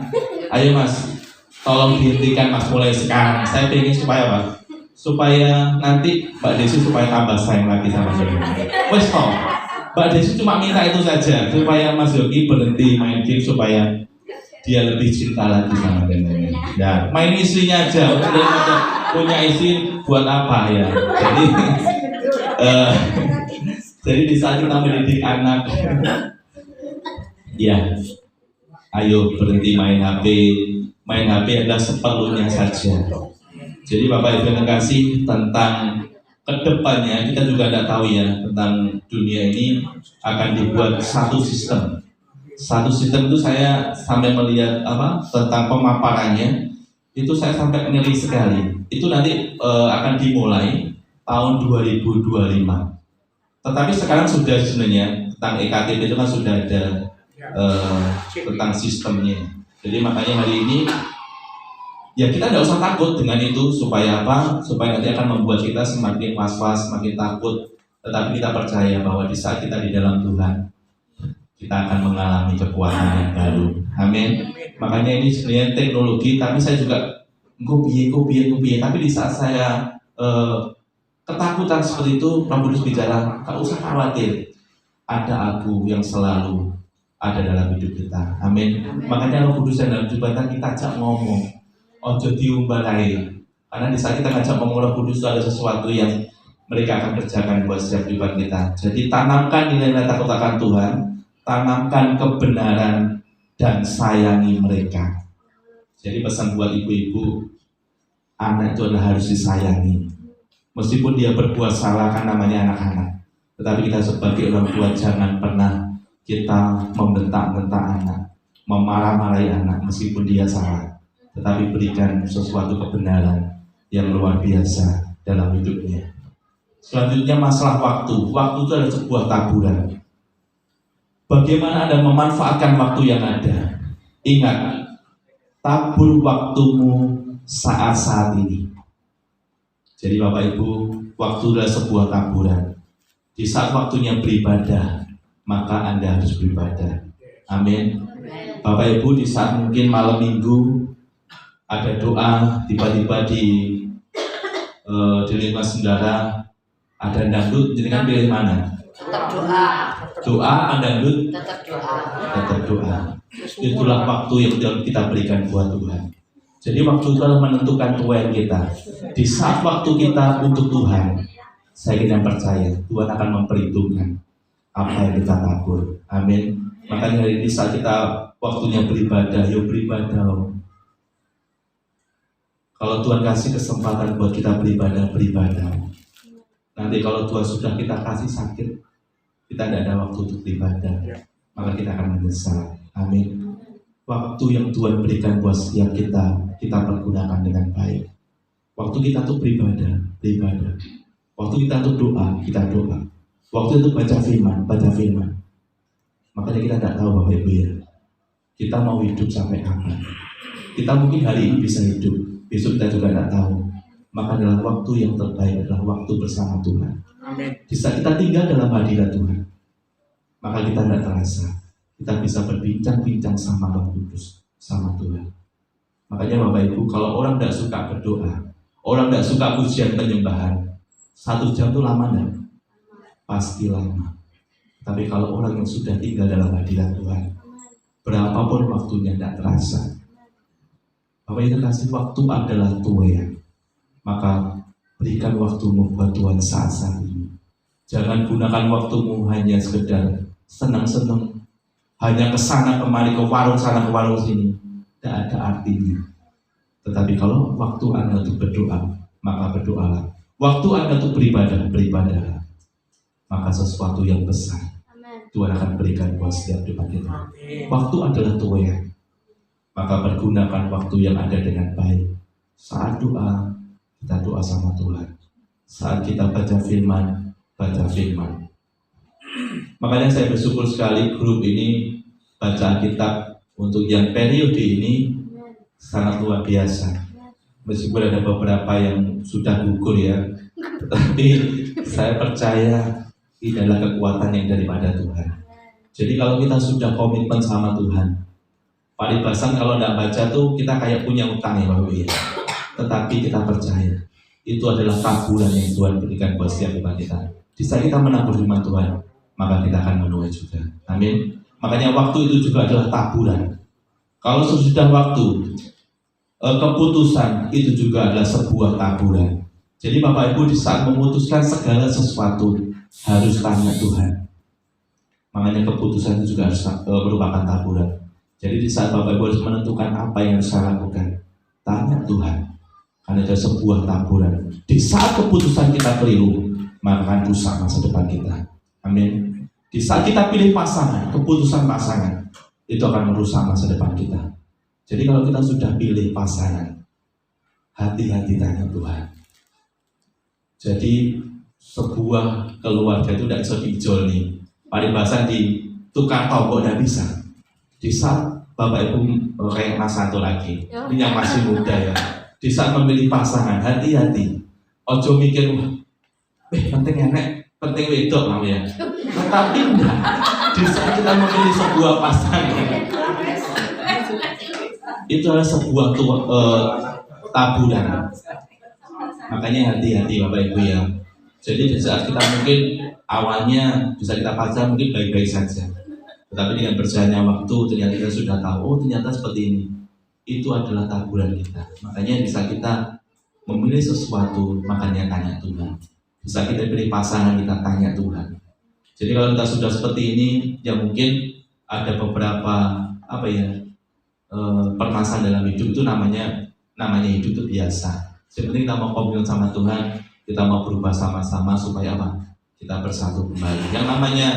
ayo Mas, tolong dihentikan Mas mulai sekarang. Saya ingin supaya apa? Supaya nanti Mbak Desi supaya tambah sayang lagi sama saya. Wes toh, Mbak Desi cuma minta itu saja supaya Mas Yogi berhenti main game supaya dia lebih cinta lagi sama nenek. Ya, main istrinya aja. Udah punya istri buat apa ya? Jadi di saat kita mendidik anak, ya, ayo berhenti main HP. Main HP adalah seperlunya saja. Jadi Bapak Ibu yang kasih, tentang kedepannya kita juga tidak tahu ya, tentang dunia ini akan dibuat satu sistem. Satu sistem itu saya sampai melihat tentang pemaparannya, itu saya sampai ngeri sekali. Itu nanti akan dimulai tahun 2025. Tetapi sekarang sudah sebenarnya tentang EKTP itu kan sudah ada tentang sistemnya. Jadi makanya hari ini ya kita tidak usah takut dengan itu, supaya apa? Supaya nanti akan membuat kita semakin was-was, semakin takut. Tetapi kita percaya bahwa di saat kita di dalam Tuhan, kita akan mengalami kekuatan yang baru. Amin. Makanya ini sebenarnya teknologi, tapi saya juga ngopi. Tapi di saat saya ketakutan seperti itu, Roh Kudus bicara, gak usah khawatir, ada Aku yang selalu ada dalam hidup kita. Amin. Makanya Roh Kudus yang dalam hidup kita ajak ngomong, ojo diumbalai. Karena di saat kita ngajak ngomong Roh Kudus itu ada sesuatu yang mereka akan kerjakan buat setiap kehidupan kita. Jadi tanamkan nilai-nilai takut akan Tuhan, tanamkan kebenaran dan sayangi mereka. Jadi pesan buat ibu-ibu, anak itu adalah harus disayangi. Meskipun dia berbuat salah, kan namanya anak-anak. Tetapi kita sebagai orang tua jangan pernah kita membentak-bentak anak, memarah-marahi anak meskipun dia salah. Tetapi berikan sesuatu kebenaran yang luar biasa dalam hidupnya. Selanjutnya masalah waktu. Waktu itu adalah sebuah taburan. Bagaimana Anda memanfaatkan waktu yang ada? Ingat, tabur waktumu saat-saat ini. Jadi Bapak Ibu, waktu adalah sebuah taburan. Di saat waktunya beribadah, maka Anda harus beribadah. Amin. Bapak Ibu, di saat mungkin malam minggu ada doa, tiba-tiba di lingkungan saudara ada dangdut, jadi kan pilih mana? Tetap doa. Doa, dangdut, Tetap doa. tetap doa. Itulah waktu yang kita berikan buat Tuhan. Jadi waktu itu adalah menentukan tujuan kita. Di saat waktu kita untuk Tuhan, saya kira percaya Tuhan akan memperhitungkan apa yang kita tabur. Amin. Makanya hari ini saat kita waktunya beribadah, yuk beribadah. Kalau Tuhan kasih kesempatan buat kita beribadah, beribadah. Nanti kalau Tuhan sudah kita kasih sakit, kita tidak ada waktu untuk beribadah, maka kita akan menyesal. Amin. Waktu yang Tuhan berikan buat setiap kita pergunakan dengan baik. Waktu kita untuk beribadah, beribadah. Waktu kita untuk doa, kita doa. Waktu untuk baca firman, baca firman. Makanya kita tidak tahu Bapak Ibu ya, kita mau hidup sampai kapan. Kita mungkin hari ini bisa hidup, besok kita juga tidak tahu. Maka adalah waktu yang terbaik adalah waktu bersama Tuhan. Amin. Di saat kita tinggal dalam hadirat Tuhan, maka kita tidak terasa. Kita bisa berbincang-bincang sama Roh Kudus, sama Tuhan. Makanya Bapak Ibu, kalau orang tidak suka berdoa, orang tidak suka pujian penyembahan, 1 jam itu lama enggak? Pasti lama. Tapi kalau orang yang sudah tinggal dalam hadirat Tuhan, berapapun waktunya tidak terasa. Bapak Ibu kasih waktu adalah tujuan. Maka berikan waktumu buat Tuhan saat-saat ini. Jangan gunakan waktumu hanya sekedar senang-senang, hanya ke sana kemari, ke warung sana ke warung sini, tidak ada artinya. Tetapi kalau waktu Anda untuk berdoa, maka berdoalah. Waktu Anda untuk beribadah, beribadahlah. Maka sesuatu yang besar Tuhan akan berikan buat setiap doa kita. Waktu adalah tujuan. Maka pergunakan waktu yang ada dengan baik. Saat doa, kita doa sama Tuhan. Saat kita baca firman, baca firman. Makanya saya bersyukur sekali grup ini baca kitab untuk yang periode ini sangat luar biasa. Meskipun ada beberapa yang sudah gugur ya, tetapi saya percaya ini adalah kekuatan yang daripada Tuhan. Jadi kalau kita sudah komitmen sama Tuhan, paribasan kalau tidak baca tuh kita kayak punya utang ya Bapak Ibu. Tetapi kita percaya itu adalah taburan yang Tuhan berikan buat setiap kita. Di saat kita menabur firman Tuhan, maka kita akan menuai juga. Amin. Makanya waktu itu juga adalah taburan. Kalau sudah waktu, keputusan itu juga adalah sebuah taburan. Jadi Bapak Ibu di saat memutuskan segala sesuatu harus tanya Tuhan. Makanya keputusan itu juga harus merupakan taburan. Jadi di saat Bapak Ibu harus menentukan apa yang harus saya lakukan, tanya Tuhan. Karena ada sebuah taburan. Di saat keputusan kita keliru, maka akan rusak masa depan kita. Amin. Di saat kita pilih pasangan, keputusan pasangan itu akan merusak masa depan kita. Jadi kalau kita sudah pilih pasangan, hati-hati tanya Tuhan. Jadi sebuah keluarga itu tidak bisa dijual nih. Paribasan di tukar toko tidak bisa. Di saat Bapak Ibu kayak Mas satu lagi, ini yang masih muda ya. Di saat memilih pasangan, hati-hati. Ojo mikir, penting enek, penting wedok namanya. Tetapi enggak. Di saat kita memilih sebuah pasangan, itu adalah sebuah taburan. Makanya hati-hati Bapak Ibu ya. Jadi di saat kita mungkin awalnya bisa kita pacar mungkin baik-baik saja, tetapi dengan berjalannya waktu ternyata kita sudah tahu, oh ternyata seperti ini. Itu adalah taburan kita. Makanya bisa kita memilih sesuatu, makanya tanya Tuhan. Bisa kita pilih pasangan, kita tanya Tuhan. Jadi kalau kita sudah seperti ini, ya mungkin ada beberapa permasalahan dalam hidup itu namanya hidup itu biasa. Seperti kita mau komitmen sama Tuhan, kita mau berubah sama-sama supaya apa? Kita bersatu kembali. Yang namanya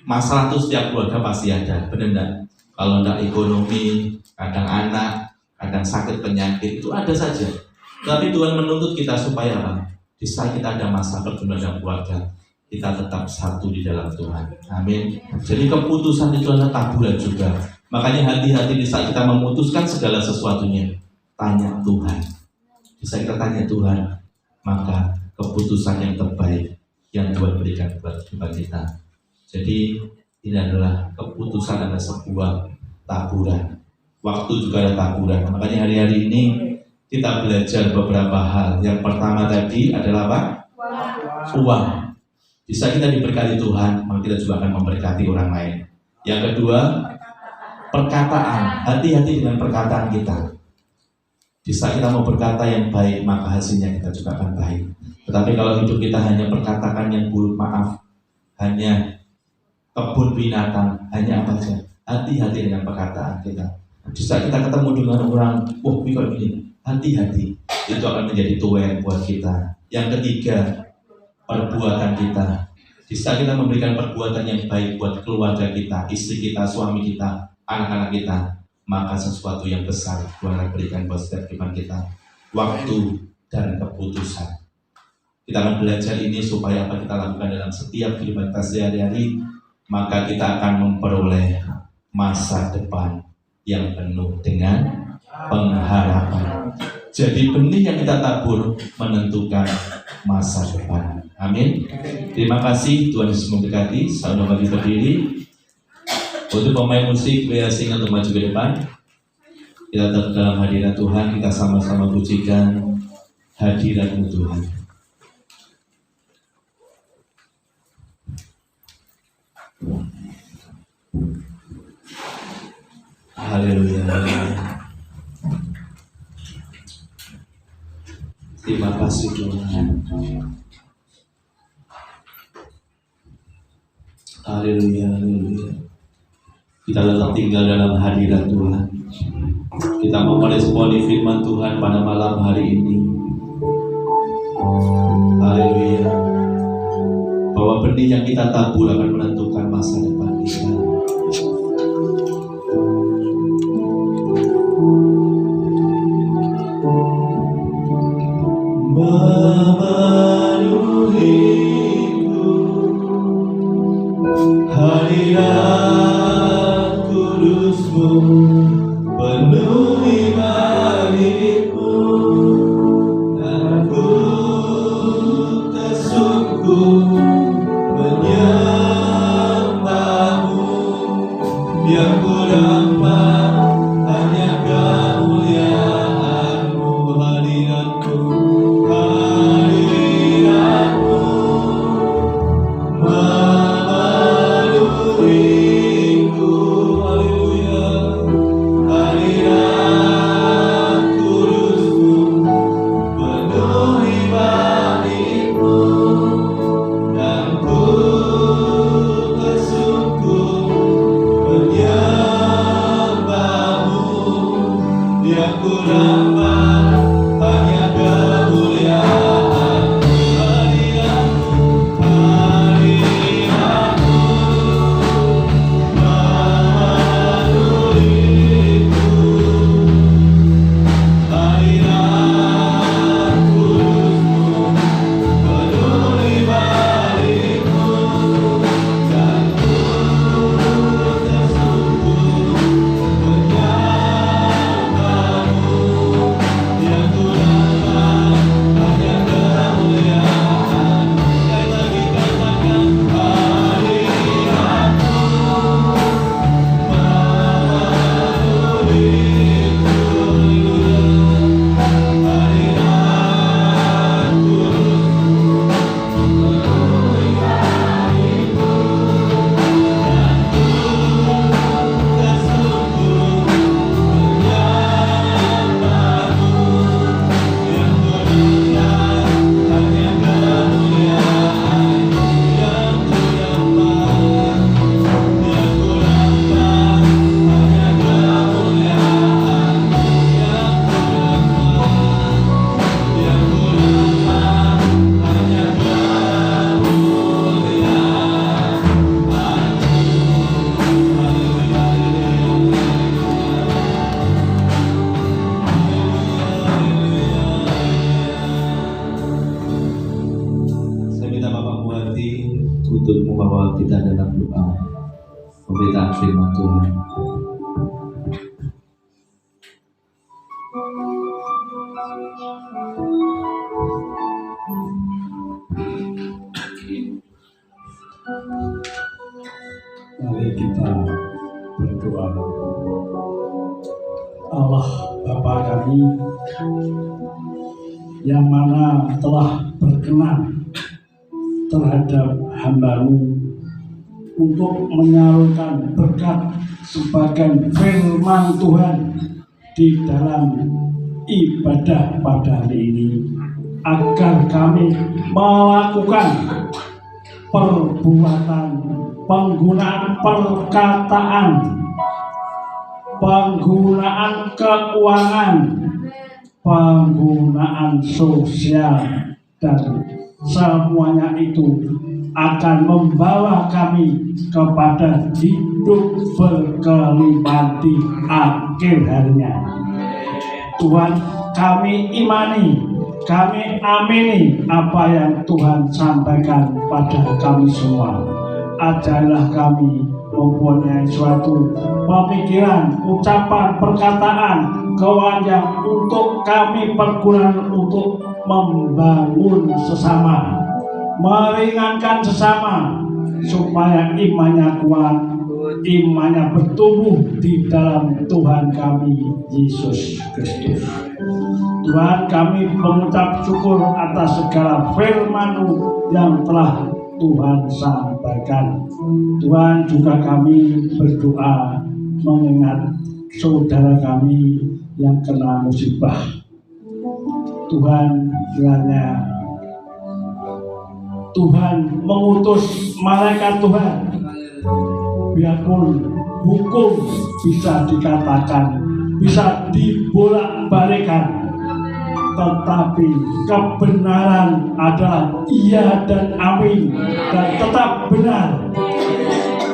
masalah itu setiap keluarga pasti ada, benar enggak? Kalau enggak ekonomi, kadang anak, kadang sakit penyakit, itu ada saja. Tapi Tuhan menuntut kita supaya apa? Di saat kita ada masalah pergumulan dalam keluarga, kita tetap satu di dalam Tuhan. Amin. Jadi keputusan itu adalah taburan juga. Makanya hati-hati di saat kita memutuskan segala sesuatunya, tanya Tuhan. Bisa kita tanya Tuhan, maka keputusan yang terbaik yang Tuhan berikan buat kita. Jadi ini adalah keputusan, adalah sebuah taburan. Waktu juga ada taburan. Makanya hari-hari ini kita belajar beberapa hal. Yang pertama tadi adalah apa? Uang. Bisa kita diberkati Tuhan, maka kita juga akan memberkati orang lain. Yang kedua, perkataan. Hati-hati dengan perkataan kita. Bisa kita mau berkata yang baik, maka hasilnya kita juga akan baik. Tetapi kalau hidup kita hanya perkatakan yang buruk, maaf, hanya kebun binatang, hanya apa saja. Hati-hati dengan perkataan kita. Bisa kita ketemu dengan orang, wah ini kok begini. Hati-hati, itu akan menjadi tuan buat kita. Yang ketiga, perbuatan kita. Bisa kita memberikan perbuatan yang baik buat keluarga kita, istri kita, suami kita, anak-anak kita, maka sesuatu yang besar Tuhan akan berikan buat setiap kehidupan kita. Waktu dan keputusan. Kita akan belajar ini supaya apa kita lakukan dalam setiap kehidupan kita sehari-hari, maka kita akan memperoleh masa depan yang penuh dengan pengharapan. Jadi benih yang kita tabur menentukan masa depan. Amin. Terima kasih, Tuhan Yesus memberkati. Saudara bagi berdiri. Untuk pemain musik, sing untuk maju ke depan. Kita tetap dalam hadirat Tuhan, kita sama-sama pujikan hadirat-Mu Tuhan. Haleluya. Terima kasih Tuhan. Haleluya, haleluya. Kita tetap tinggal dalam hadirat Tuhan. Kita mau meresponi firman Tuhan pada malam hari ini. Haleluya. Bahwa benih yang kita tabur akan menentukan masa depan kita. Hadirat kudus-Mu penuhi hatiku, dan ku tersungguh menyembah-Mu. Yang ku dapat hanya kemuliaan-Mu, hadirat-Mu, hadirat-Mu memenuhiku. Haleluya. Hadirat kudus-Mu penuhi hatiku, bahu hati untuk membawa kita dalam doa pemberitaan firman Tuhan. Mari kita berdoa. Allah Bapa kami yang mana telah berkenan terhadap hamba-Mu untuk menyalurkan berkat sebagai firman Tuhan di dalam ibadah pada hari ini, agar kami melakukan perbuatan, penggunaan perkataan, penggunaan keuangan, penggunaan sosial, dan semuanya itu akan membawa kami kepada hidup berkelimpahan di akhir harinya. Tuhan, kami imani, kami amini apa yang Tuhan sampaikan pada kami semua. Ajarlah kami mempunyai suatu pemikiran, ucapan, perkataan, keuangan untuk kami pergunakan untuk membangun sesama, meringankan sesama, supaya imannya kuat, imannya bertumbuh di dalam Tuhan kami Yesus Kristus. Tuhan, kami mengucap syukur atas segala firman-Mu yang telah Tuhan sampaikan. Tuhan, juga kami berdoa mengingat saudara kami yang kena musibah. Tuhan, kiranya Tuhan mengutus malaikat Tuhan, biarpun hukum bisa dikatakan, bisa dibolak-balikan, tetapi kebenaran adalah iya dan amin, dan tetap benar.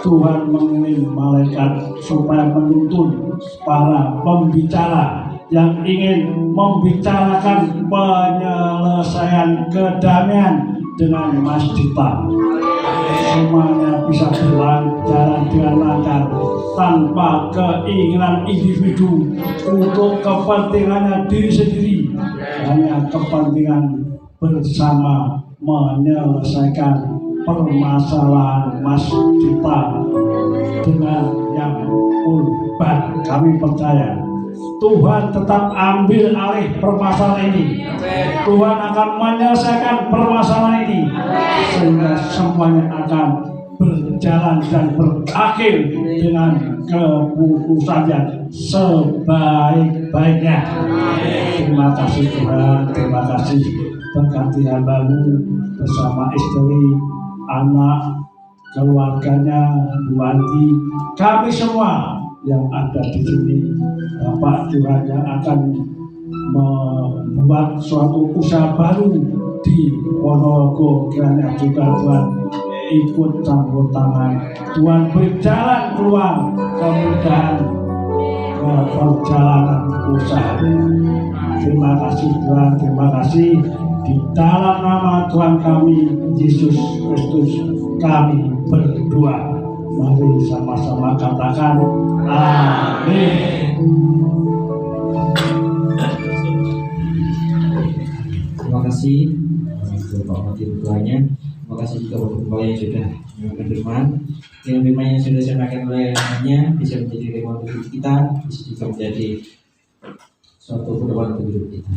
Tuhan mengirim malaikat supaya menuntun para pembicara yang ingin membicarakan penyelesaian kedamaian dengan Mas Dita. Semuanya bisa berjalan dengan lancar tanpa keinginan individu untuk kepentingannya diri sendiri, hanya kepentingan bersama menyelesaikan permasalahan Mas Dita dengan yang urban. Kami percaya Tuhan tetap ambil alih permasalahan ini. Tuhan akan menyelesaikan permasalahan ini sehingga semuanya akan berjalan dan berakhir dengan keputusan yang sebaik-baiknya. Terima kasih Tuhan, terima kasih. Berkati hamba-Mu bersama istri, anak, keluarganya, Bu Anti, kami semua yang ada di sini. Bapak Tuhan yang akan membuat suatu usaha baru di Ponorogo, kiranya juga Tuhan ikut campur tangan. Tuhan berjalan keluar kemudahan ke perjalanan usaha. Terima kasih Tuhan, terima kasih. Di dalam nama Tuhan kami Yesus Kristus kami berdoa. Mari sama-sama katakan amin. Terima kasih untuk Pak Wakil Ketuanya. Terima kasih juga untuk Kepala yang sudah menyampaikan firman. Dengan firman yang sudah disampaikan oleh namanya bisa menjadi firman untuk hidup kita, bisa juga menjadi suatu pedoman untuk hidup kita.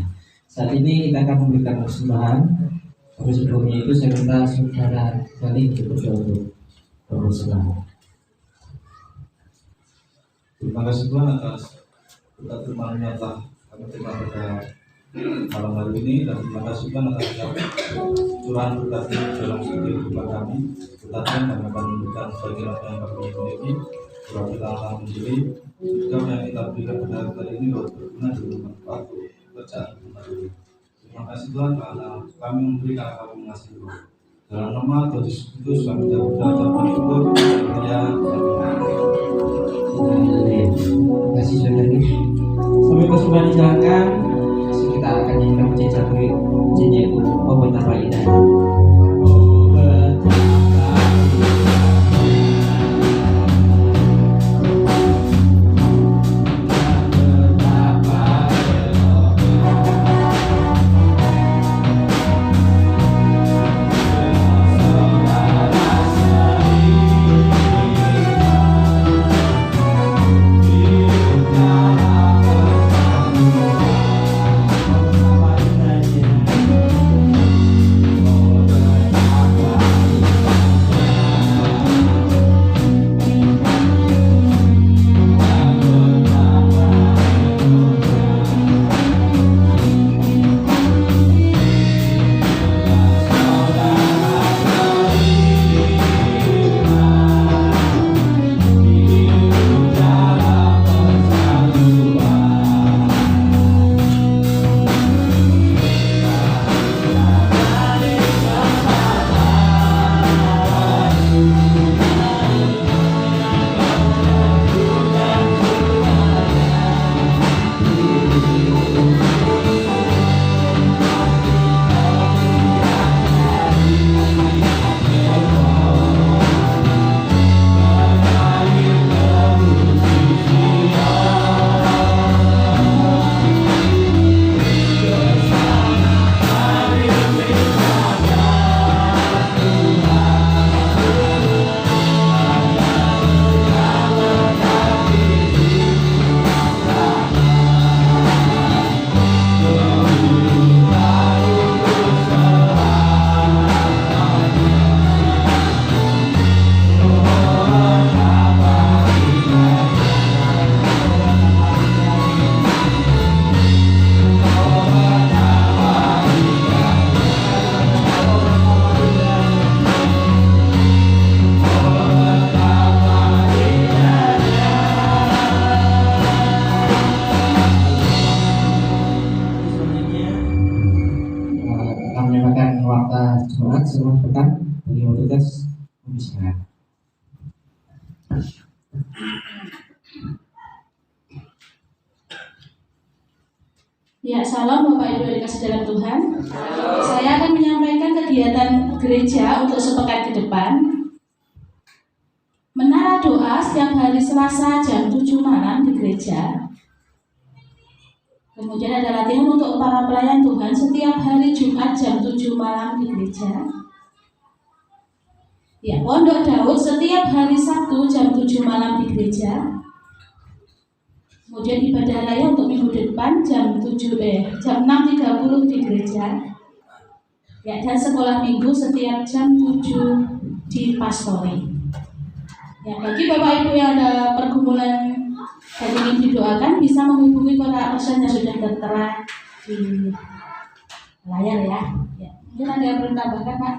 Saat ini kita akan memberikan persembahan. Tapi sebelumnya itu saya minta saudara kali untuk berdoa untuk persembahan. Terima kasih Tuhan atas berkat firman yang telah kami terima pada malam hari ini, dan terima kasih Tuhan atas curahan berkat dalam setiap kehidupan kami. Berkatnya kami akan memberikan bagian apa yang kami miliki, surah kita akan menjadi juga yang kita berikan pada hari ini dapat berguna dan bermanfaat untuk pekerjaan kita ini. Terima kasih Tuhan karena kami memberi karena kami mengasihi Tuhan. Dalam nama Tuhan Yesus Kristus kami berdoa dan bersyukur. Haleluya. Terima kasih saudari. Sampai persembahan dijalankan, kita akan nyanyikan pujian satu, pujiannya itu Obat Tanpa Indah. Obat Nah, Ya, salam Bapak Ibu yang dikasih dalam Tuhan. Saya akan menyampaikan kegiatan gereja untuk sepekan ke depan. Menara doa setiap hari Selasa jam 7 malam di gereja. Kemudian ada latihan untuk para pelayan Tuhan setiap hari Jumat jam 7 malam di gereja. Ya, Pondok Daud setiap hari Sabtu jam 7 malam di gereja. Kemudian ibadah raya untuk minggu depan jam 6.30 di gereja. Ya, dan sekolah minggu setiap jam 7 di pastori. Ya, bagi Bapak Ibu yang ada pergumulan dan ingin didoakan bisa menghubungi kontak person yang sudah tertera di layar ya. Ya, mungkin ada yang perlu tambahkan, Pak?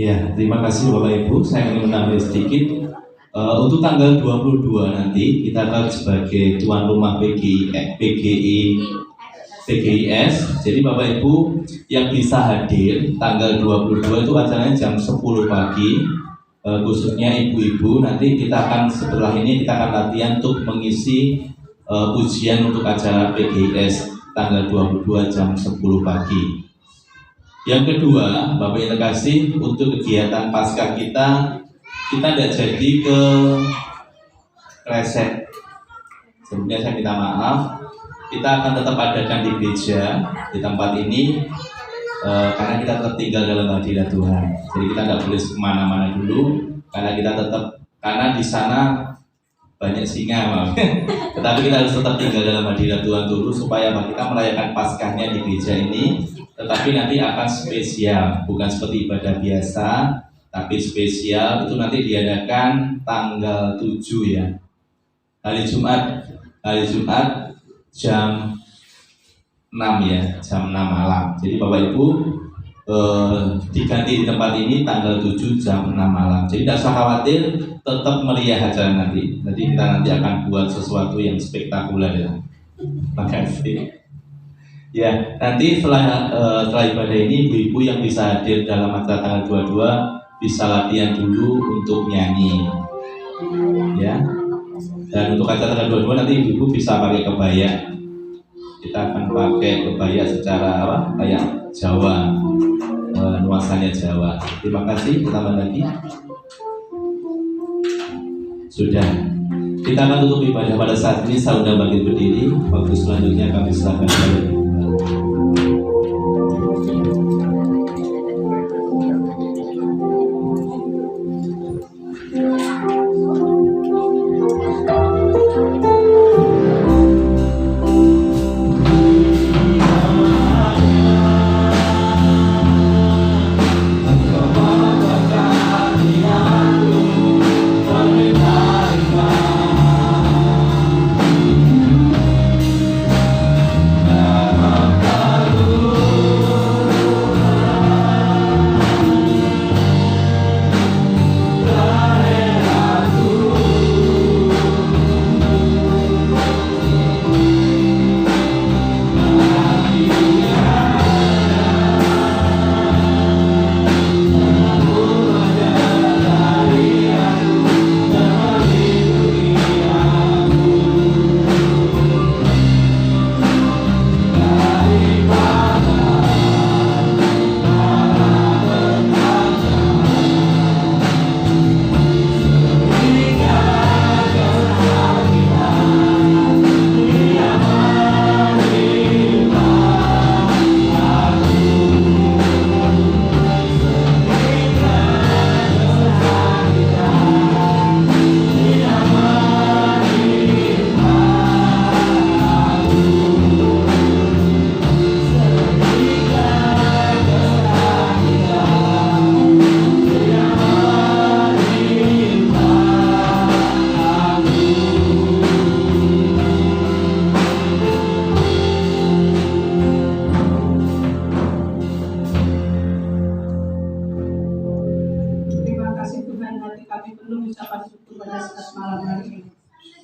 ya, terima kasih Bapak Ibu. Saya ingin menambah sedikit. Untuk tanggal 22 nanti kita akan sebagai tuan rumah PGIS. Jadi Bapak Ibu yang bisa hadir tanggal 22 itu acaranya jam 10 pagi. Khususnya ibu-ibu, nanti kita akan setelah ini kita akan latihan untuk mengisi ujian untuk acara PGIS tanggal 22 jam 10 pagi. Yang kedua, Bapak yang terkasih, untuk kegiatan pasca kita tidak jadi ke Kresek. Sebelumnya saya minta maaf. Kita akan tetap adakan di gereja di tempat ini karena kita tetap tinggal dalam hadirat Tuhan. Jadi kita tidak boleh kemana-mana dulu karena di sana banyak singa, maaf. Tetapi kita harus tetap tinggal dalam hadirat Tuhan dulu supaya kita merayakan Paskahnya di gereja ini. Tetapi nanti akan spesial, bukan seperti ibadah biasa, tapi spesial itu nanti diadakan tanggal 7 ya. Hari Jumat jam 6 ya, jam 6 malam. Jadi Bapak Ibu diganti di tempat ini tanggal 7 jam 6 malam. Jadi tidak usah khawatir, tetap meriah acara nanti. Jadi kita nanti akan buat sesuatu yang spektakuler ya. Terima kasih. Ya, nanti setelah ibadah ini ibu-ibu yang bisa hadir dalam acara tanggal 22 bisa latihan dulu untuk nyanyi. Ya. Dan untuk acara tanggal 22 nanti ibu-ibu bisa pakai kebaya. Kita akan pakai kebaya secara kayak Jawa, nuansanya Jawa. Terima kasih. Tambah lagi. Sudah. Kita akan tutup ibadah pada saat ini. Saya sudah bagi berdiri. Waktu selanjutnya kami silakan kepada ibu.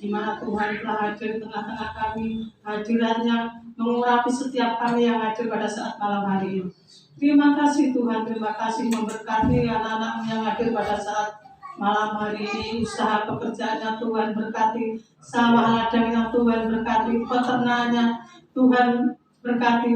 di mana Tuhan telah hadir di tengah-tengah kami, hadirannya mengurapi setiap kami yang hadir pada saat malam hari ini. Terima kasih Tuhan, terima kasih memberkati anak-anak yang hadir pada saat malam hari ini. Usaha pekerjaannya Tuhan berkati, sawah ladangnya Tuhan berkati, peternaknya Tuhan berkati,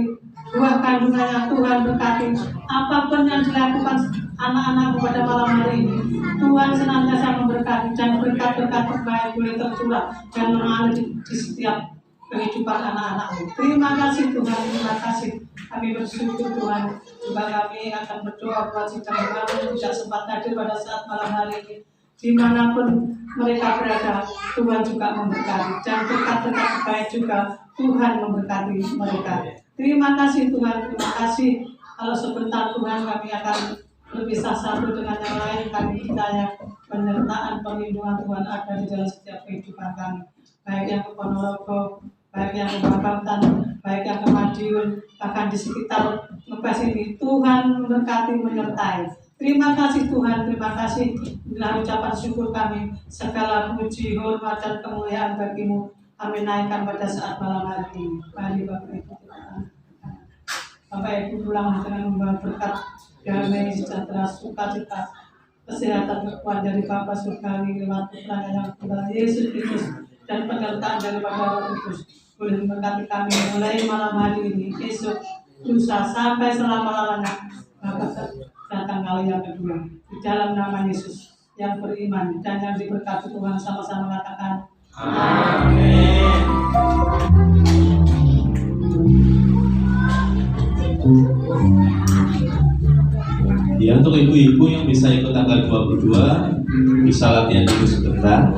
buah kandungannya Tuhan berkati. Apapun yang dilakukan anak-anak pada malam hari ini, Tuhan senantiasa memberkati, dan berkat-berkat terbaik boleh tercurah dan mengalir di setiap kehidupan anak-anakmu. Terima kasih Tuhan, terima kasih. Kami bersyukur Tuhan. Juga kami akan berdoa buat sidang kami tidak sempat hadir pada saat malam hari ini. Dimanapun mereka berada, Tuhan juga memberkati, dan berkat-berkat terbaik juga Tuhan memberkati mereka. Terima kasih Tuhan, terima kasih. Kalau sebentar Tuhan kami akan berpisah satu dengan yang lain, kami percaya penyertaan perlindungan Tuhan ada di dalam setiap kehidupan kami, baik yang ke Ponorogo, baik yang ke Bakamtan, baik yang ke Madiun, bahkan di sekitar Ngebas ini. Tuhan memberkati, menyertai. Terima kasih Tuhan, terima kasih. Inilah ucapan syukur kami, segala puji, hormat, dan kemuliaan bagimu kami naikkan pada saat malam hari ini. Mari Bapak Ibu, Bapak Ibu pulang dengan membawa berkat damai, sejahtera, sukacita, kesehatan, kekuatan dari Bapa Surgawi lewat putranya yang tunggal Yesus Kristus, dan penyertaan daripada Roh Kudus boleh memberkati kami mulai malam hari ini, esok, lusa, sampai selama-lamanya. Bapak datang kali yang kedua di dalam nama Yesus yang beriman dan yang diberkati Tuhan, sama-sama katakan amin. Ya, untuk ibu-ibu yang bisa ikut tanggal 22 bisa latihan dulu sebentar.